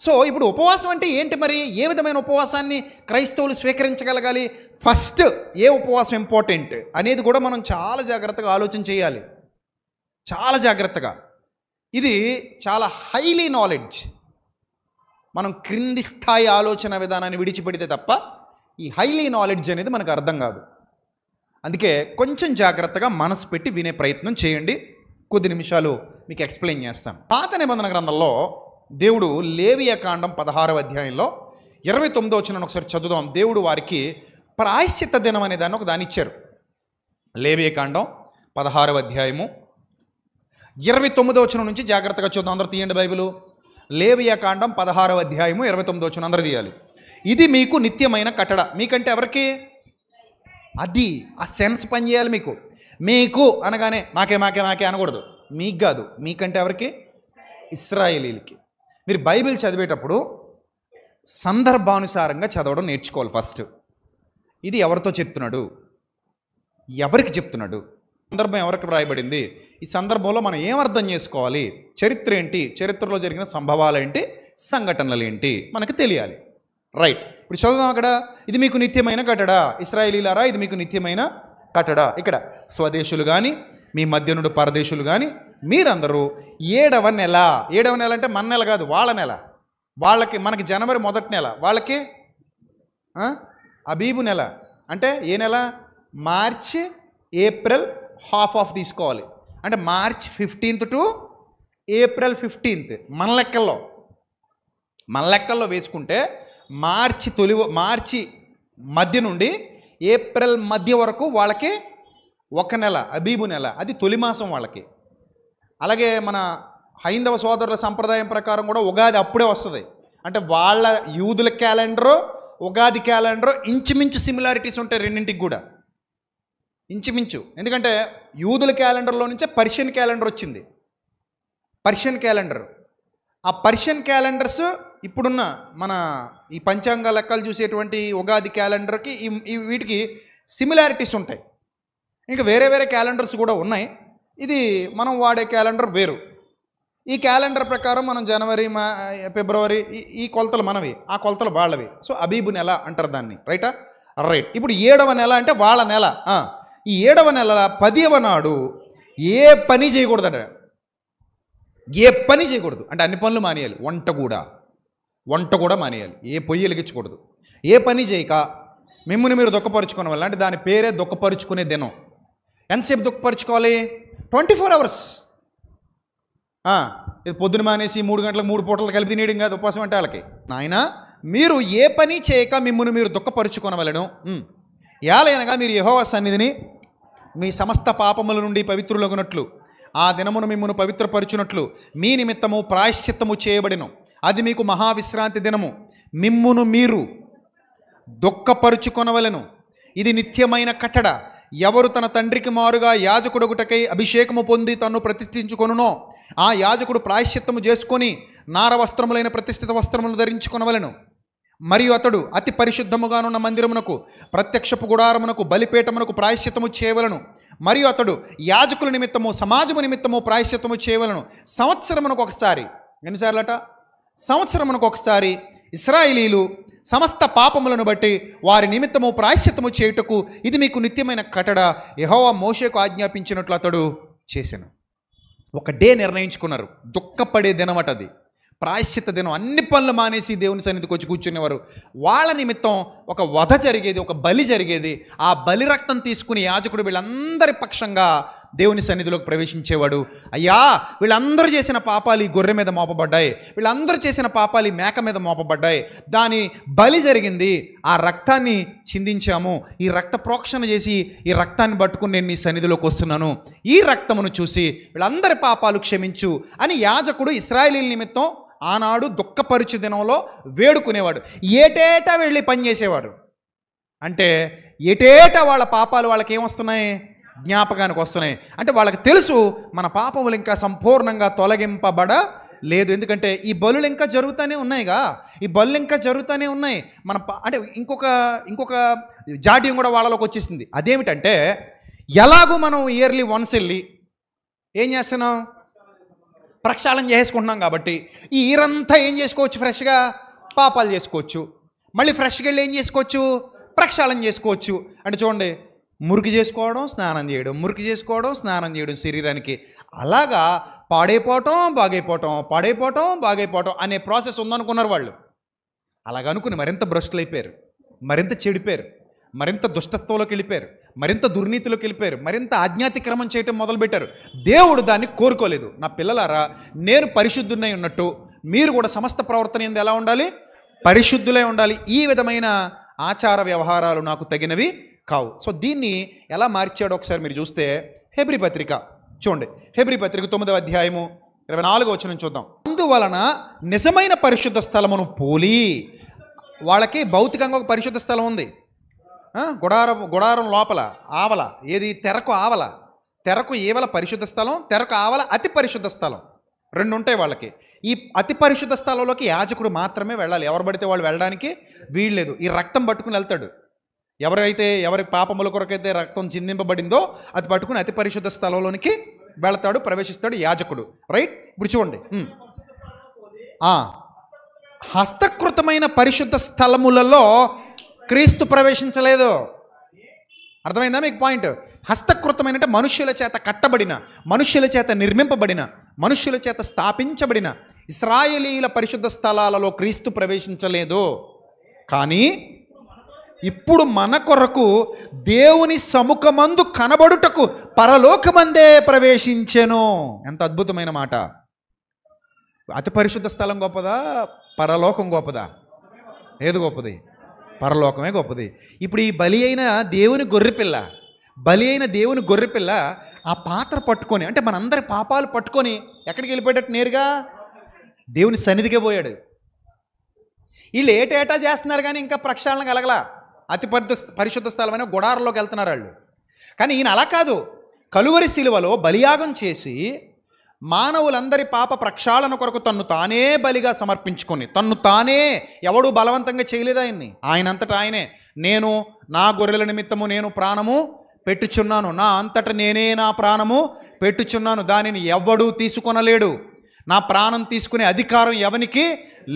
సో ఇప్పుడు ఉపవాసం అంటే ఏంటి మరి? ఏ విధమైన ఉపవాసాన్ని క్రైస్తవులు స్వీకరించగలగాలి? ఫస్ట్ ఏ ఉపవాసం ఇంపార్టెంట్ అనేది కూడా మనం చాలా జాగ్రత్తగా ఆలోచన చేయాలి. చాలా జాగ్రత్తగా. ఇది చాలా హైలీ నాలెడ్జ్. మనం క్రింది స్థాయి ఆలోచన విధానాన్ని విడిచిపెడితే తప్ప ఈ హైలీ నాలెడ్జ్ అనేది మనకు అర్థం కాదు. అందుకే కొంచెం జాగ్రత్తగా మనసు పెట్టి వినే ప్రయత్నం చేయండి. కొద్ది నిమిషాలు మీకు ఎక్స్ప్లెయిన్ చేస్తాను. పాత నిబంధన గ్రంథంలో దేవుడు లేవియాకాండం 16వ అధ్యాయంలో 29వ వచనాన్ని ఒకసారి చదువుదాం. దేవుడు వారికి ప్రాయశ్చిత్త దినం అనే దాన్ని ఒక దాన్ని ఇచ్చారు. లేవియాకాండం 16వ అధ్యాయము 29వ వచనం నుంచి జాగ్రత్తగా చూద్దాం. అందరూ తీయండి బైబిలు. లేవియాకాండం 16వ అధ్యాయము 29వ వచనం అందరూ తీయాలి. ఇది మీకు నిత్యమైన కట్టడ. మీకంటే ఎవరికి? అది ఆ సెన్స్ పనిచేయాలి మీకు. మీకు అనగానే మాకే మాకే మాకే అనకూడదు. మీకు కాదు, మీకంటే ఎవరికి? ఇశ్రాయేలీలకి. మీరు బైబిల్ చదివేటప్పుడు సందర్భానుసారంగా చదవడం నేర్చుకోవాలి ఫస్ట్. ఇది ఎవరితో చెప్తున్నాడు, ఎవరికి చెప్తున్నాడు, సందర్భం ఎవరికి వ్రాయబడింది, ఈ సందర్భంలో మనం ఏమర్థం చేసుకోవాలి, చరిత్ర ఏంటి, చరిత్రలో జరిగిన సంభవాలు ఏంటి, సంఘటనలు ఏంటి మనకు తెలియాలి. రైట్, ఇప్పుడు చదువుదాం. అక్కడ ఇది మీకు నిత్యమైన కట్టడ. ఇశ్రాయేలీలారా, ఇది మీకు నిత్యమైన కట్టడ. ఇక్కడ స్వదేశులు కానీ మీ మధ్య నుండి పరదేశులు కానీ మీరందరూ 7వ నెల. 7వ నెల అంటే మన నెల కాదు, వాళ్ళ నెల. వాళ్ళకి, మనకి జనవరి 1వ నెల, వాళ్ళకి అబీబు నెల. అంటే ఏ నెల? మార్చి, ఏప్రిల్ హాఫ్ ఆఫ్ తీసుకోవాలి. అంటే March 15th to April 15th మన లెక్కల్లో వేసుకుంటే మార్చి మధ్య నుండి ఏప్రిల్ మధ్య వరకు వాళ్ళకి ఒక నెల, అబీబు నెల. అది తొలి మాసం వాళ్ళకి. అలాగే మన హైందవ సోదరుల సంప్రదాయం ప్రకారం కూడా ఉగాది అప్పుడే వస్తుంది. అంటే వాళ్ళ యూదుల క్యాలెండరు ఉగాది క్యాలెండరు ఇంచుమించు సిమిలారిటీస్ ఉంటాయి రెండింటికి కూడా, ఇంచుమించు. ఎందుకంటే యూదుల క్యాలెండర్లో నుంచే పర్షియన్ క్యాలెండర్ వచ్చింది. పర్షియన్ క్యాలెండర్, ఆ పర్షియన్ క్యాలెండర్స్ ఇప్పుడున్న మన ఈ పంచాంగ లెక్కలు చూసేటువంటి ఉగాది క్యాలెండర్కి వీటికి సిమిలారిటీస్ ఉంటాయి. ఇంకా వేరే వేరే క్యాలెండర్స్ కూడా ఉన్నాయి. ఇది మనం వాడే క్యాలెండర్ వేరు. ఈ క్యాలెండర్ ప్రకారం మనం జనవరి, ఫిబ్రవరి ఈ కొలతలు మనవి, ఆ కొలతలు వాళ్ళవి. సో అబీబు నెల అంటారు దాన్ని, రైటా? రైట్. ఇప్పుడు 7వ నెల అంటే వాళ్ళ నెల. ఈ 7వ నెల 10వ నాడు ఏ పని చేయకూడదట, ఏ పని చేయకూడదు. అంటే అన్ని పనులు మానేయాలి. వంట కూడా మానేయాలి. ఏ పొయ్యి వెలిగించకూడదు. ఏ పని చేయక మిమ్మల్ని మీరు దుఃఖపరుచుకునే వల్ల, అంటే దాని పేరే దుఃఖపరుచుకునే దినం. ఎంతసేపు దుఃఖపరుచుకోవాలి? 24 hours. ఇది పొద్దున మానేసి 3 గంటలకు 3 పూటలు కలిపి తినేయడం కాదు ఉపవాసం అంటే వాళ్ళకి. నాయన, మీరు ఏ పని చేయక మిమ్మల్ని మీరు దుఃఖపరుచుకొనవలెను. ఏలయనగా మీరు యెహోవా సన్నిధిని మీ సమస్త పాపముల నుండి పవిత్రులగునట్లు, ఆ దినమును మిమ్మును పవిత్రపరచునట్లు మీ నిమిత్తము ప్రాయశ్చిత్తము చేయబడిను. అది మీకు మహావిశ్రాంతి దినము. మిమ్మును మీరు దుఃఖపరుచుకొనవలెను. ఇది నిత్యమైన కట్టడ. ఎవరు తన తండ్రికి మారుగా యాజకుడొకటకై అభిషేకము పొంది తన్ను ప్రతిష్ఠించుకొనునో, ఆ యాజకుడు ప్రాయశ్చిత్తము చేసుకొని నార వస్త్రములైన ప్రతిష్ఠిత వస్త్రములు ధరించుకొనవలెను. మరియు అతడు అతి పరిశుద్ధముగానున్న మందిరమునకు, ప్రత్యక్షపు గుడారమునకు, బలిపీఠమునకు ప్రాయశ్చిత్తము చేయవలను. మరియు అతడు యాజకుల నిమిత్తము, సమాజము నిమిత్తము ప్రాయశ్చిత్తము చేయవలను. సంవత్సరమునకు ఒకసారి. ఎన్నిసార్లట? సంవత్సరమునకు ఒకసారి ఇశ్రాయేలీలు సమస్త పాపములను బట్టి వారి నిమిత్తము ప్రాయశ్చిత్తము చేయుటకు ఇది మీకు నిత్యమైన కట్టడ. యెహోవా మోషేకు ఆజ్ఞాపించినట్లు అతడు చేసెను. ఒక డే నిర్ణయించుకున్నారు. దుఃఖపడే దినం అట అది, ప్రాయశ్చిత్త దినం. అన్ని పనులు మానేసి దేవుని సన్నిధికి వచ్చి కూర్చునేవారు. వాళ్ళ నిమిత్తం ఒక వధ జరిగేది, ఒక బలి జరిగేది. ఆ బలి రక్తం తీసుకుని యాజకుడు వీళ్ళందరి పక్షంగా దేవుని సన్నిధిలోకి ప్రవేశించేవాడు. అయ్యా, వీళ్ళందరూ చేసిన పాపాలు ఈ గొర్రె మీద మోపబడ్డాయి, వీళ్ళందరూ చేసిన పాపాలు ఈ మేక మీద మోపబడ్డాయి. దాని బలి జరిగింది, ఆ రక్తాన్ని చిందించాము, ఈ రక్త ప్రోక్షణ చేసి ఈ రక్తాన్ని పట్టుకుని నేను నీ సన్నిధిలోకి వస్తున్నాను, ఈ రక్తమును చూసి వీళ్ళందరి పాపాలు క్షమించు అని యాజకుడు ఇశ్రాయేలీల నిమిత్తం ఆనాడు దుఃఖపరుచు దినంలో వేడుకునేవాడు. ఏటేటా వెళ్ళి పనిచేసేవాడు. అంటే ఏటేటా వాళ్ళ పాపాలు వాళ్ళకి ఏమొస్తున్నాయి? జ్ఞాపకానికి వస్తున్నాయి. అంటే వాళ్ళకి తెలుసు మన పాపములు ఇంకా సంపూర్ణంగా తొలగింపబడలేదు. ఎందుకంటే ఈ బలులు ఇంకా జరుగుతూనే ఉన్నాయిగా, ఈ బలులు ఇంకా జరుగుతూనే ఉన్నాయి. మన అంటే ఇంకొక జాడ్యం కూడా వాళ్ళలోకి వచ్చేసింది. అదేమిటంటే, ఎలాగూ మనం ఇయర్లీ వన్స్ వెళ్ళి ఏం చేస్తున్నాం? ప్రక్షాళన చేసుకుంటున్నాం. కాబట్టి ఈ ఇయరంతా ఏం చేసుకోవచ్చు? ఫ్రెష్గా పాపాలు చేసుకోవచ్చు. మళ్ళీ ఫ్రెష్గా వెళ్ళి ఏం చేసుకోవచ్చు? ప్రక్షాళన చేసుకోవచ్చు. అంటే చూడండి, మురికి చేసుకోవడం, స్నానం చేయడం, మురికి చేసుకోవడం, స్నానం చేయడం శరీరానికి. అలాగా పాడైపోవటం, బాగైపోవటం, పాడైపోవటం, బాగైపోవటం అనే ప్రాసెస్ ఉందనుకున్నారు వాళ్ళు. అలాగనుకుని మరింత భ్రష్టులు అయిపోయారు, మరింత చెడిపోయారు, మరింత దుష్టత్వంలోకి వెళ్ళిపోయారు, మరింత దుర్నీతిలోకి వెళ్ళిపోయారు, మరింత ఆజ్ఞాతిక్రమం చేయటం మొదలుపెట్టారు. దేవుడు దాన్ని కోరుకోలేదు. నా పిల్లలారా, నేను పరిశుద్ధున్నై ఉన్నట్టు మీరు కూడా సమస్త ప్రవర్తన యందు ఎలా ఉండాలి? పరిశుద్ధులై ఉండాలి. ఈ విధమైన ఆచార వ్యవహారాలు నాకు తగినవి కావు. సో దీన్ని ఎలా మార్చాడో ఒకసారి మీరు చూస్తే, హెబ్రీ పత్రిక చూడండి. హెబ్రీ పత్రిక 9వ అధ్యాయము 24వ వచనం చూద్దాం. అందువలన నిజమైన పరిశుద్ధ స్థలమును పోలి, వాళ్ళకి భౌతికంగా ఒక పరిశుద్ధ స్థలం ఉంది. గుడారం లోపల ఆవల, ఏది? తెరకు ఆవల, తెరకు ఏవల పరిశుద్ధ స్థలం, తెరకు ఆవల అతి పరిశుద్ధ స్థలం. 2 ఉంటాయి వాళ్ళకి. ఈ అతి పరిశుద్ధ స్థలంలోకి యాజకుడు మాత్రమే వెళ్ళాలి. ఎవరు పడితే వాళ్ళు వెళ్ళడానికి వీల్లేదు. ఈ రక్తం పట్టుకుని వెళ్తాడు. ఎవరి పాపముల కొరకైతే రక్తం చిందింపబడిందో అది పట్టుకుని అతి పరిశుద్ధ స్థలంలోనికి వెళతాడు, ప్రవేశిస్తాడు యాజకుడు. రైట్? ఇప్పుడు చూడండి, హస్తకృతమైన పరిశుద్ధ స్థలములలో క్రీస్తు ప్రవేశించలేదు. అర్థమైందా మీకు పాయింట్? హస్తకృతమైన అంటే మనుష్యుల చేత కట్టబడిన, మనుష్యుల చేత నిర్మింపబడిన, మనుష్యుల చేత స్థాపించబడిన ఇశ్రాయేలీల పరిశుద్ధ స్థలాలలో క్రీస్తు ప్రవేశించలేదు. కానీ ఇప్పుడు మన కొరకు దేవుని సముఖమందు కనబడుటకు పరలోకమందే ప్రవేశించెను. ఎంత అద్భుతమైన మాట! అతి పరిశుద్ధ స్థలం గొప్పదా? పరలోకం గొప్పదా? ఏది గొప్పది? పరలోకమే గొప్పది. ఇప్పుడు ఈ బలి అయిన దేవుని గొర్రెపిల్ల ఆ పాత్ర పట్టుకొని, అంటే మనందరి పాపాలు పట్టుకొని ఎక్కడికి వెళ్ళిపోయేటట్టు నేరుగా దేవుని సన్నిధికే పోయాడు. వీళ్ళు ఏటేటా చేస్తున్నారు కానీ ఇంకా ప్రక్షాళన కలగలా. అతి పరిశుద్ధ స్థలమైన గుడారంలోకి వెళ్తున్నారు వాళ్ళు. కానీ ఈయన అలా కాదు, కలువరి శిలువలో బలియాగం చేసి మానవులందరి పాప ప్రక్షాళన కొరకు తన్ను తానే బలిగా సమర్పించుకొని, తన్ను తానే, ఎవడు బలవంతంగా చేయలేదు ఆయన్ని, ఆయనంతటా ఆయనే, నేను నా గొర్రెల నిమిత్తము నేను ప్రాణము పెట్టుచున్నాను, నా అంతట నేనే నా ప్రాణము పెట్టుచున్నాను, దానిని ఎవడూ తీసుకొనలేడు, నా ప్రాణం తీసుకునే అధికారం ఎవనికి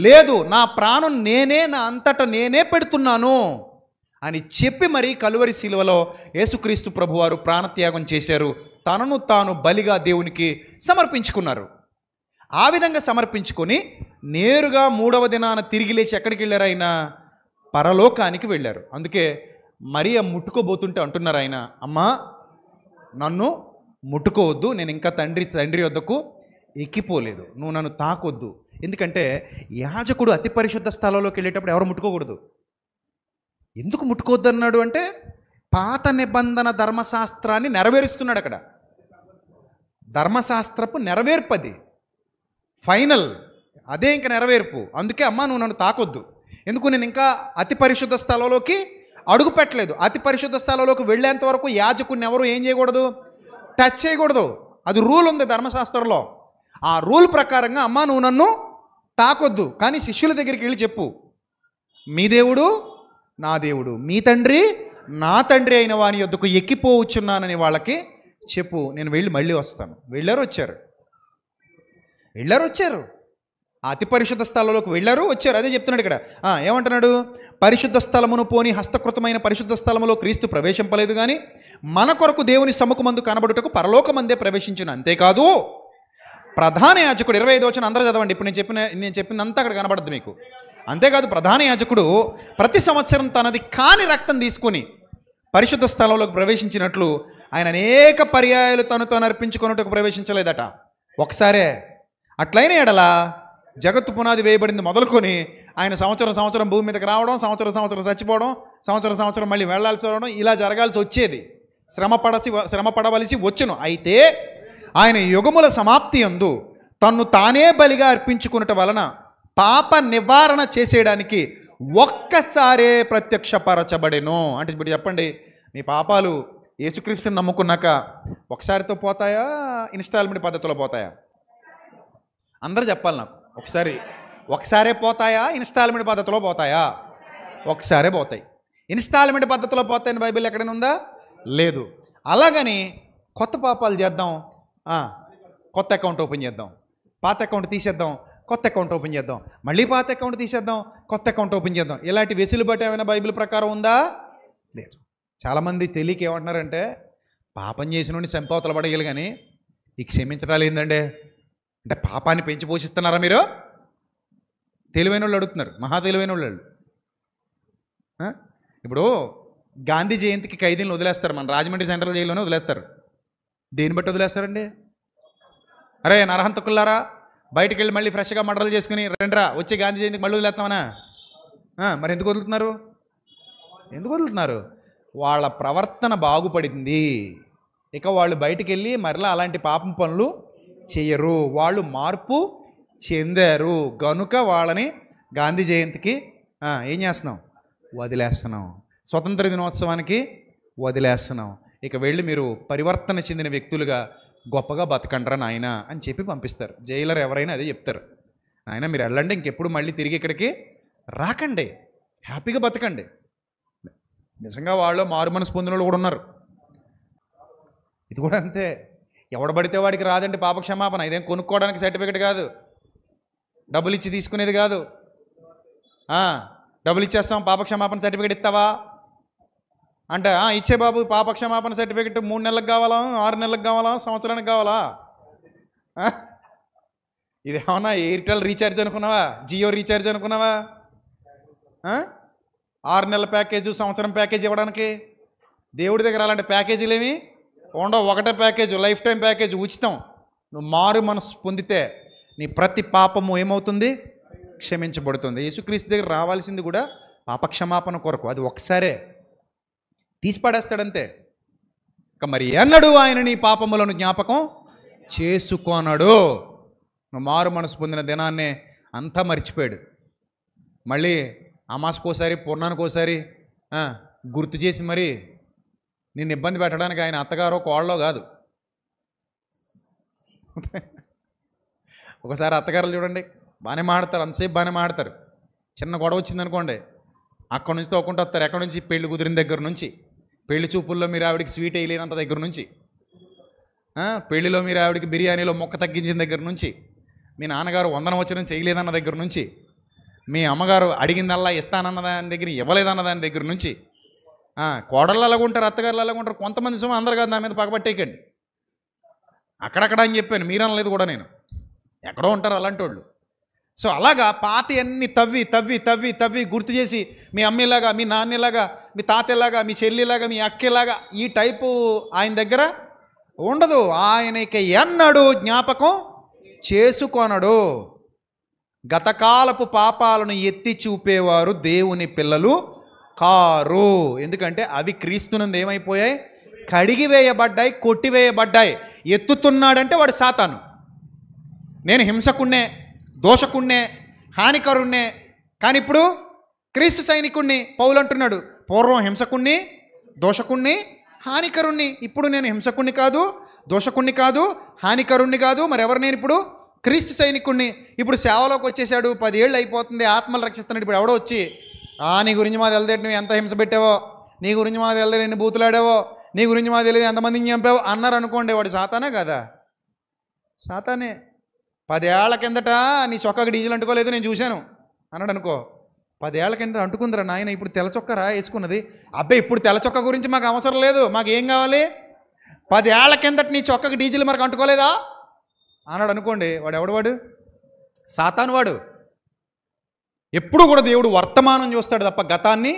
లేదు, నా ప్రాణం నేనే, నా అంతట నేనే పెడుతున్నాను అని చెప్పి మరి కలువరి శిలువలో యేసుక్రీస్తు ప్రభువారు ప్రాణత్యాగం చేశారు. తనను తాను బలిగా దేవునికి సమర్పించుకున్నారు. ఆ విధంగా సమర్పించుకొని నేరుగా 3వ దినాన తిరిగి లేచి ఎక్కడికి వెళ్ళారు? ఆయన పరలోకానికి వెళ్ళారు. అందుకే మరియ ముట్టుకోబోతుంటే అంటున్నారు ఆయన, అమ్మా నన్ను ముట్టుకోవద్దు, నేను ఇంకా తండ్రి వద్దకు ఎక్కిపోలేదు, నువ్వు నన్ను తాకొద్దు. ఎందుకంటే యాజకుడు అతి పరిశుద్ధ స్థలంలోకి వెళ్ళేటప్పుడు ఎవరు ముట్టుకోకూడదు. ఎందుకు ముట్టుకోవద్దు అన్నాడు అంటే పాత నిబంధన ధర్మశాస్త్రాన్ని నెరవేరుస్తున్నాడు. అక్కడ ధర్మశాస్త్రపు నెరవేర్పది ఫైనల్, అదే ఇంకా నెరవేర్పు. అందుకే అమ్మ నువ్వు నన్ను తాకొద్దు, ఎందుకు నేను ఇంకా అతి పరిశుద్ధ స్థలంలోకి అడుగు పెట్టలేదు. అతి పరిశుద్ధ స్థలంలోకి వెళ్ళేంత వరకు యాజకుడిని ఎవరు ఏం చేయకూడదు, టచ్ చేయకూడదు. అది రూల్ ఉంది ధర్మశాస్త్రంలో. ఆ రూల్ ప్రకారంగా అమ్మ నువ్వు నన్ను తాకొద్దు, కానీ శిష్యుల దగ్గరికి వెళ్ళి చెప్పు, మీ దేవుడు నా దేవుడు, మీ తండ్రి నా తండ్రి అయిన వాని యొద్దకు ఎక్కిపోవచ్చున్నానని వాళ్ళకి చెప్పు, నేను వెళ్ళి మళ్ళీ వస్తాను. వెళ్ళారు వచ్చారు, అతి పరిశుద్ధ స్థలంలోకి వెళ్ళారు వచ్చారు. అదే చెప్తున్నాడు ఇక్కడ. ఏమంటున్నాడు? పరిశుద్ధ స్థలమును పోని హస్తకృతమైన పరిశుద్ధ స్థలములో క్రీస్తు ప్రవేశింపలేదు, కానీ మన కొరకు దేవుని సముఖమందు కనబడుటకు పరలోకమందే ప్రవేశించిన. అంతేకాదు ప్రధాన యాజకుడు 25వ వచనం అందరూ చదవండి. ఇప్పుడు నేను చెప్పినంతా అక్కడ కనబడద్దు మీకు. అంతేకాదు ప్రధాన యాజకుడు ప్రతి సంవత్సరం తనది కాని రక్తం తీసుకొని పరిశుద్ధ స్థలంలోకి ప్రవేశించినట్లు ఆయన అనేక పర్యాయాలు తను అర్పించుకున్నట్టుకు ప్రవేశించలేదట, ఒకసారే. అట్లయిన ఎడల జగత్తు పునాది వేయబడింది మొదలుకొని ఆయన సంవత్సరం భూమి మీదకి రావడం, సంవత్సరం చచ్చిపోవడం, సంవత్సరం మళ్ళీ వెళ్లాల్సి రావడం, ఇలా జరగాల్సి వచ్చేది, శ్రమ పడవలసి వచ్చును. అయితే ఆయన యుగముల సమాప్తి యందు తన్ను తానే బలిగా అర్పించుకున్నట వలన పాప నివారణ చేసేయడానికి ఒక్కసారే ప్రత్యక్షపరచబడెను. అంటే ఇప్పుడు చెప్పండి, మీ పాపాలు యేసుక్రీస్తుని నమ్ముకున్నాక ఒకసారితో పోతాయా, ఇన్స్టాల్మెంట్ పద్ధతిలో పోతాయా? అందరూ చెప్పాలి నాకు. ఒకసారే పోతాయా, ఇన్స్టాల్మెంట్ పద్ధతిలో పోతాయా? ఒకసారే పోతాయి. ఇన్స్టాల్మెంట్ పద్ధతిలో పోతాయని బైబిల్ ఎక్కడైనా ఉందా? లేదు. అలాగని కొత్త పాపాలు చేద్దాం, కొత్త అకౌంట్ ఓపెన్ చేద్దాం, పాత అకౌంట్ తీసేద్దాం, కొత్త అకౌంట్ ఓపెన్ చేద్దాం, మళ్ళీ పాత అకౌంట్ తీసేద్దాం, కొత్త అకౌంట్ ఓపెన్ చేద్దాం, ఇలాంటి వెసులుబాటు ఏమైనా బైబిల్ ప్రకారం ఉందా? లేదు. చాలామంది తెలియక ఏమంటున్నారంటే పాపం చేసిన వాడిని సంపవతల పడగలి, కానీ ఈ క్షమించడాలు ఏందంటే అంటే పాపాన్ని పెంచి పోషిస్తున్నారా మీరు? తెలివైన వాళ్ళు అడుగుతున్నారు, మహా తెలివైన వాళ్ళు. ఇప్పుడు గాంధీ జయంతికి ఖైదీలను వదిలేస్తారు, మన రాజమండ్రి సెంట్రల్ జైల్లోనే వదిలేస్తారు. దేన్ని బట్టి వదిలేస్తారండి? అరే నరహంతకుల్లారా, బయటికి వెళ్ళి మళ్ళీ ఫ్రెష్గా మర్డర్లు చేసుకుని రండిరా, వచ్చి గాంధీ జయంతికి మళ్ళీ వదిలేస్తామనా? మరి ఎందుకు వదులుతున్నారు? వాళ్ళ ప్రవర్తన బాగుపడింది, ఇక వాళ్ళు బయటికి వెళ్ళి మరలా అలాంటి పాపం పనులు చెయ్యరు, వాళ్ళు మార్పు చెందారు గనుక వాళ్ళని గాంధీ జయంతికి ఏం చేస్తున్నాం? వదిలేస్తున్నాం. స్వతంత్ర దినోత్సవానికి వదిలేస్తున్నాం. ఇక వెళ్ళి మీరు పరివర్తన చెందిన వ్యక్తులుగా గొప్పగా బతకండ్రా నాయన అని చెప్పి పంపిస్తారు. జైలర్ ఎవరైనా అదే చెప్తారు, నాయన మీరు వెళ్ళండి, ఇంకెప్పుడు మళ్ళీ తిరిగి ఇక్కడికి రాకండి, హ్యాపీగా బతకండి. నిజంగా వాళ్ళు మారు మనసు పొందిన వాళ్ళు కూడా ఉన్నారు. ఇది కూడా అంతే, ఎవడబడితే వాడికి రాదండి పాపక్షమాపణ. ఇదేం కొనుక్కోవడానికి సర్టిఫికెట్ కాదు, డబ్బులు ఇచ్చి తీసుకునేది కాదు. డబ్బులు ఇచ్చేస్తాం, పాపక్షమాపణ సర్టిఫికెట్ ఇస్తావా అంటే ఇచ్చే బాబు, పాపక్షమాపణ సర్టిఫికెట్ 3 నెలలకు కావాలా, 6 నెలలకు కావాలా, సంవత్సరానికి కావాలా? ఇదేమన్నా ఎయిర్టెల్ రీఛార్జ్ అనుకున్నావా, జియో రీఛార్జ్ అనుకున్నావా? 6 నెలల ప్యాకేజు, సంవత్సరం ప్యాకేజ్ ఇవ్వడానికి దేవుడి దగ్గర అలాంటి ప్యాకేజీలు ఏమి ఉండవు. ఒకటే ప్యాకేజ్, లైఫ్ టైం ప్యాకేజ్, ఉచితం. నువ్వు మారు మనసు పొందితే నీ ప్రతి పాపము ఏమవుతుంది? క్షమించబడుతుంది. యేసుక్రీస్తు దగ్గర రావాల్సింది కూడా పాపక్షమాపణ కొరకు, అది ఒకసారే తీసిపడేస్తాడంతే. ఇక మరి ఎన్నడూ ఆయన నీ పాపములను జ్ఞాపకం చేసుకొనడు. నువ్వు మారు మనసు పొందిన దినాన్నే అంతా మర్చిపోయాడు. మళ్ళీ అమాసకోసారి పూర్ణానికోసారి గుర్తు చేసి మరి నిన్ను ఇబ్బంది పెట్టడానికి ఆయన అత్తగారో కోళ్ళో కాదు. ఒకసారి అత్తగారులు చూడండి, బాగానే మాడతారు, అంతసేపు బాగానే మాడతారు. చిన్న గొడవ వచ్చిందనుకోండి, అక్కడి నుంచి తోకుంటూ వస్తారు. ఎక్కడి నుంచి? పెళ్లి కుదిరిన దగ్గర నుంచి, పెళ్లి చూపుల్లో మీరు ఆవిడికి స్వీట్ వేయలేనంత దగ్గర నుంచి, పెళ్లిలో మీరు ఆవిడికి బిర్యానీలో మొక్క తగ్గించిన దగ్గర నుంచి, మీ నాన్నగారు వందనం వచ్చిన చేయలేదన్న దగ్గర నుంచి, మీ అమ్మగారు అడిగిందల్లా ఇస్తానన్న దాని దగ్గర ఇవ్వలేదన్న దాని దగ్గర నుంచి, కోడళ్ళు అలాగ ఉంటారు, అత్తగారులు అలాగ ఉంటారు. కొంతమంది సుమ అందరు కాదు నా మీద పగబట్టేయకండి. అక్కడక్కడ అని చెప్పాను, మీరు అనలేదు కూడా, నేను ఎక్కడో ఉంటారు అలాంటి వాళ్ళు. సో అలాగా పాత అన్ని తవ్వి తవ్వి తవ్వి తవ్వి గుర్తు చేసి మీ అమ్మలాగా, మీ నాన్నలాగా, మీ తాతలాగా, మీ చెల్లిలాగా, మీ అక్కలాగా ఈ టైపు ఆయన దగ్గర ఉండదు. ఆయనకి ఎన్నడూ జ్ఞాపకం చేసుకొనడు. గతకాలపు పాపాలను ఎత్తి చూపేవారు దేవుని పిల్లలు కారు. ఎందుకంటే అవి క్రీస్తునందు ఏమైపోయాయి? కడిగివేయబడ్డాయి, కొట్టివేయబడ్డాయి. ఎత్తుతున్నాడంటే వాడు సాతాను. నేను హింసకుణ్ణే, దోషకుణ్ణే, హానికరుణ్ణే, కానీ ఇప్పుడు క్రీస్తు సైనికుణ్ణి. పౌలు అంటున్నాడు, పూర్వం హింసకుణ్ణి, దోషకుణ్ణి, హానికరుణ్ణి. ఇప్పుడు నేను హింసకుణ్ణి కాదు, దోషకుణ్ణి కాదు, హానికరుణ్ణి కాదు, మరి ఎవరు? నేను ఇప్పుడు క్రీస్తు సైనికుణ్ణి. ఇప్పుడు సేవలోకి వచ్చేసాడు, 10 ఏళ్ళు అయిపోతుంది, ఆత్మలు రక్షిస్తున్నాడు. ఇప్పుడు ఎవడో వచ్చి నీ గురించి మాది తెలియదు, నువ్వు ఎంత హింస పెట్టావో, నీ గురించి మాది తెలియదు, ఎన్ని బూతులాడావో, నీ గురించి మాది తెలియదు, ఎంతమందిని చంపావో అన్నారు అనుకోండి, వాడు సాతానే కదా? సాతానే. 10 ఏళ్ల కిందట నీ చొక్కాకి డీజిల్ అంటుకోలేదు, నేను చూశాను అన్నాడు అనుకో. 10 ఏళ్ల కింద అంటుకుందిరా నాయన, ఇప్పుడు తెల్ల చొక్కరా వేసుకున్నది. అబ్బాయి ఇప్పుడు తెల్ల చొక్క గురించి మాకు అవసరం లేదు, మాకు ఏం కావాలి? 10 ఏళ్ల కిందట నీ చొక్కకి డీజిల్ మనకు అంటుకోలేదా అన్నాడు అనుకోండి, వాడు ఎవడు? వాడు సాతాను. వాడు ఎప్పుడు కూడా దేవుడు వర్తమానం చూస్తాడు తప్ప గతాన్ని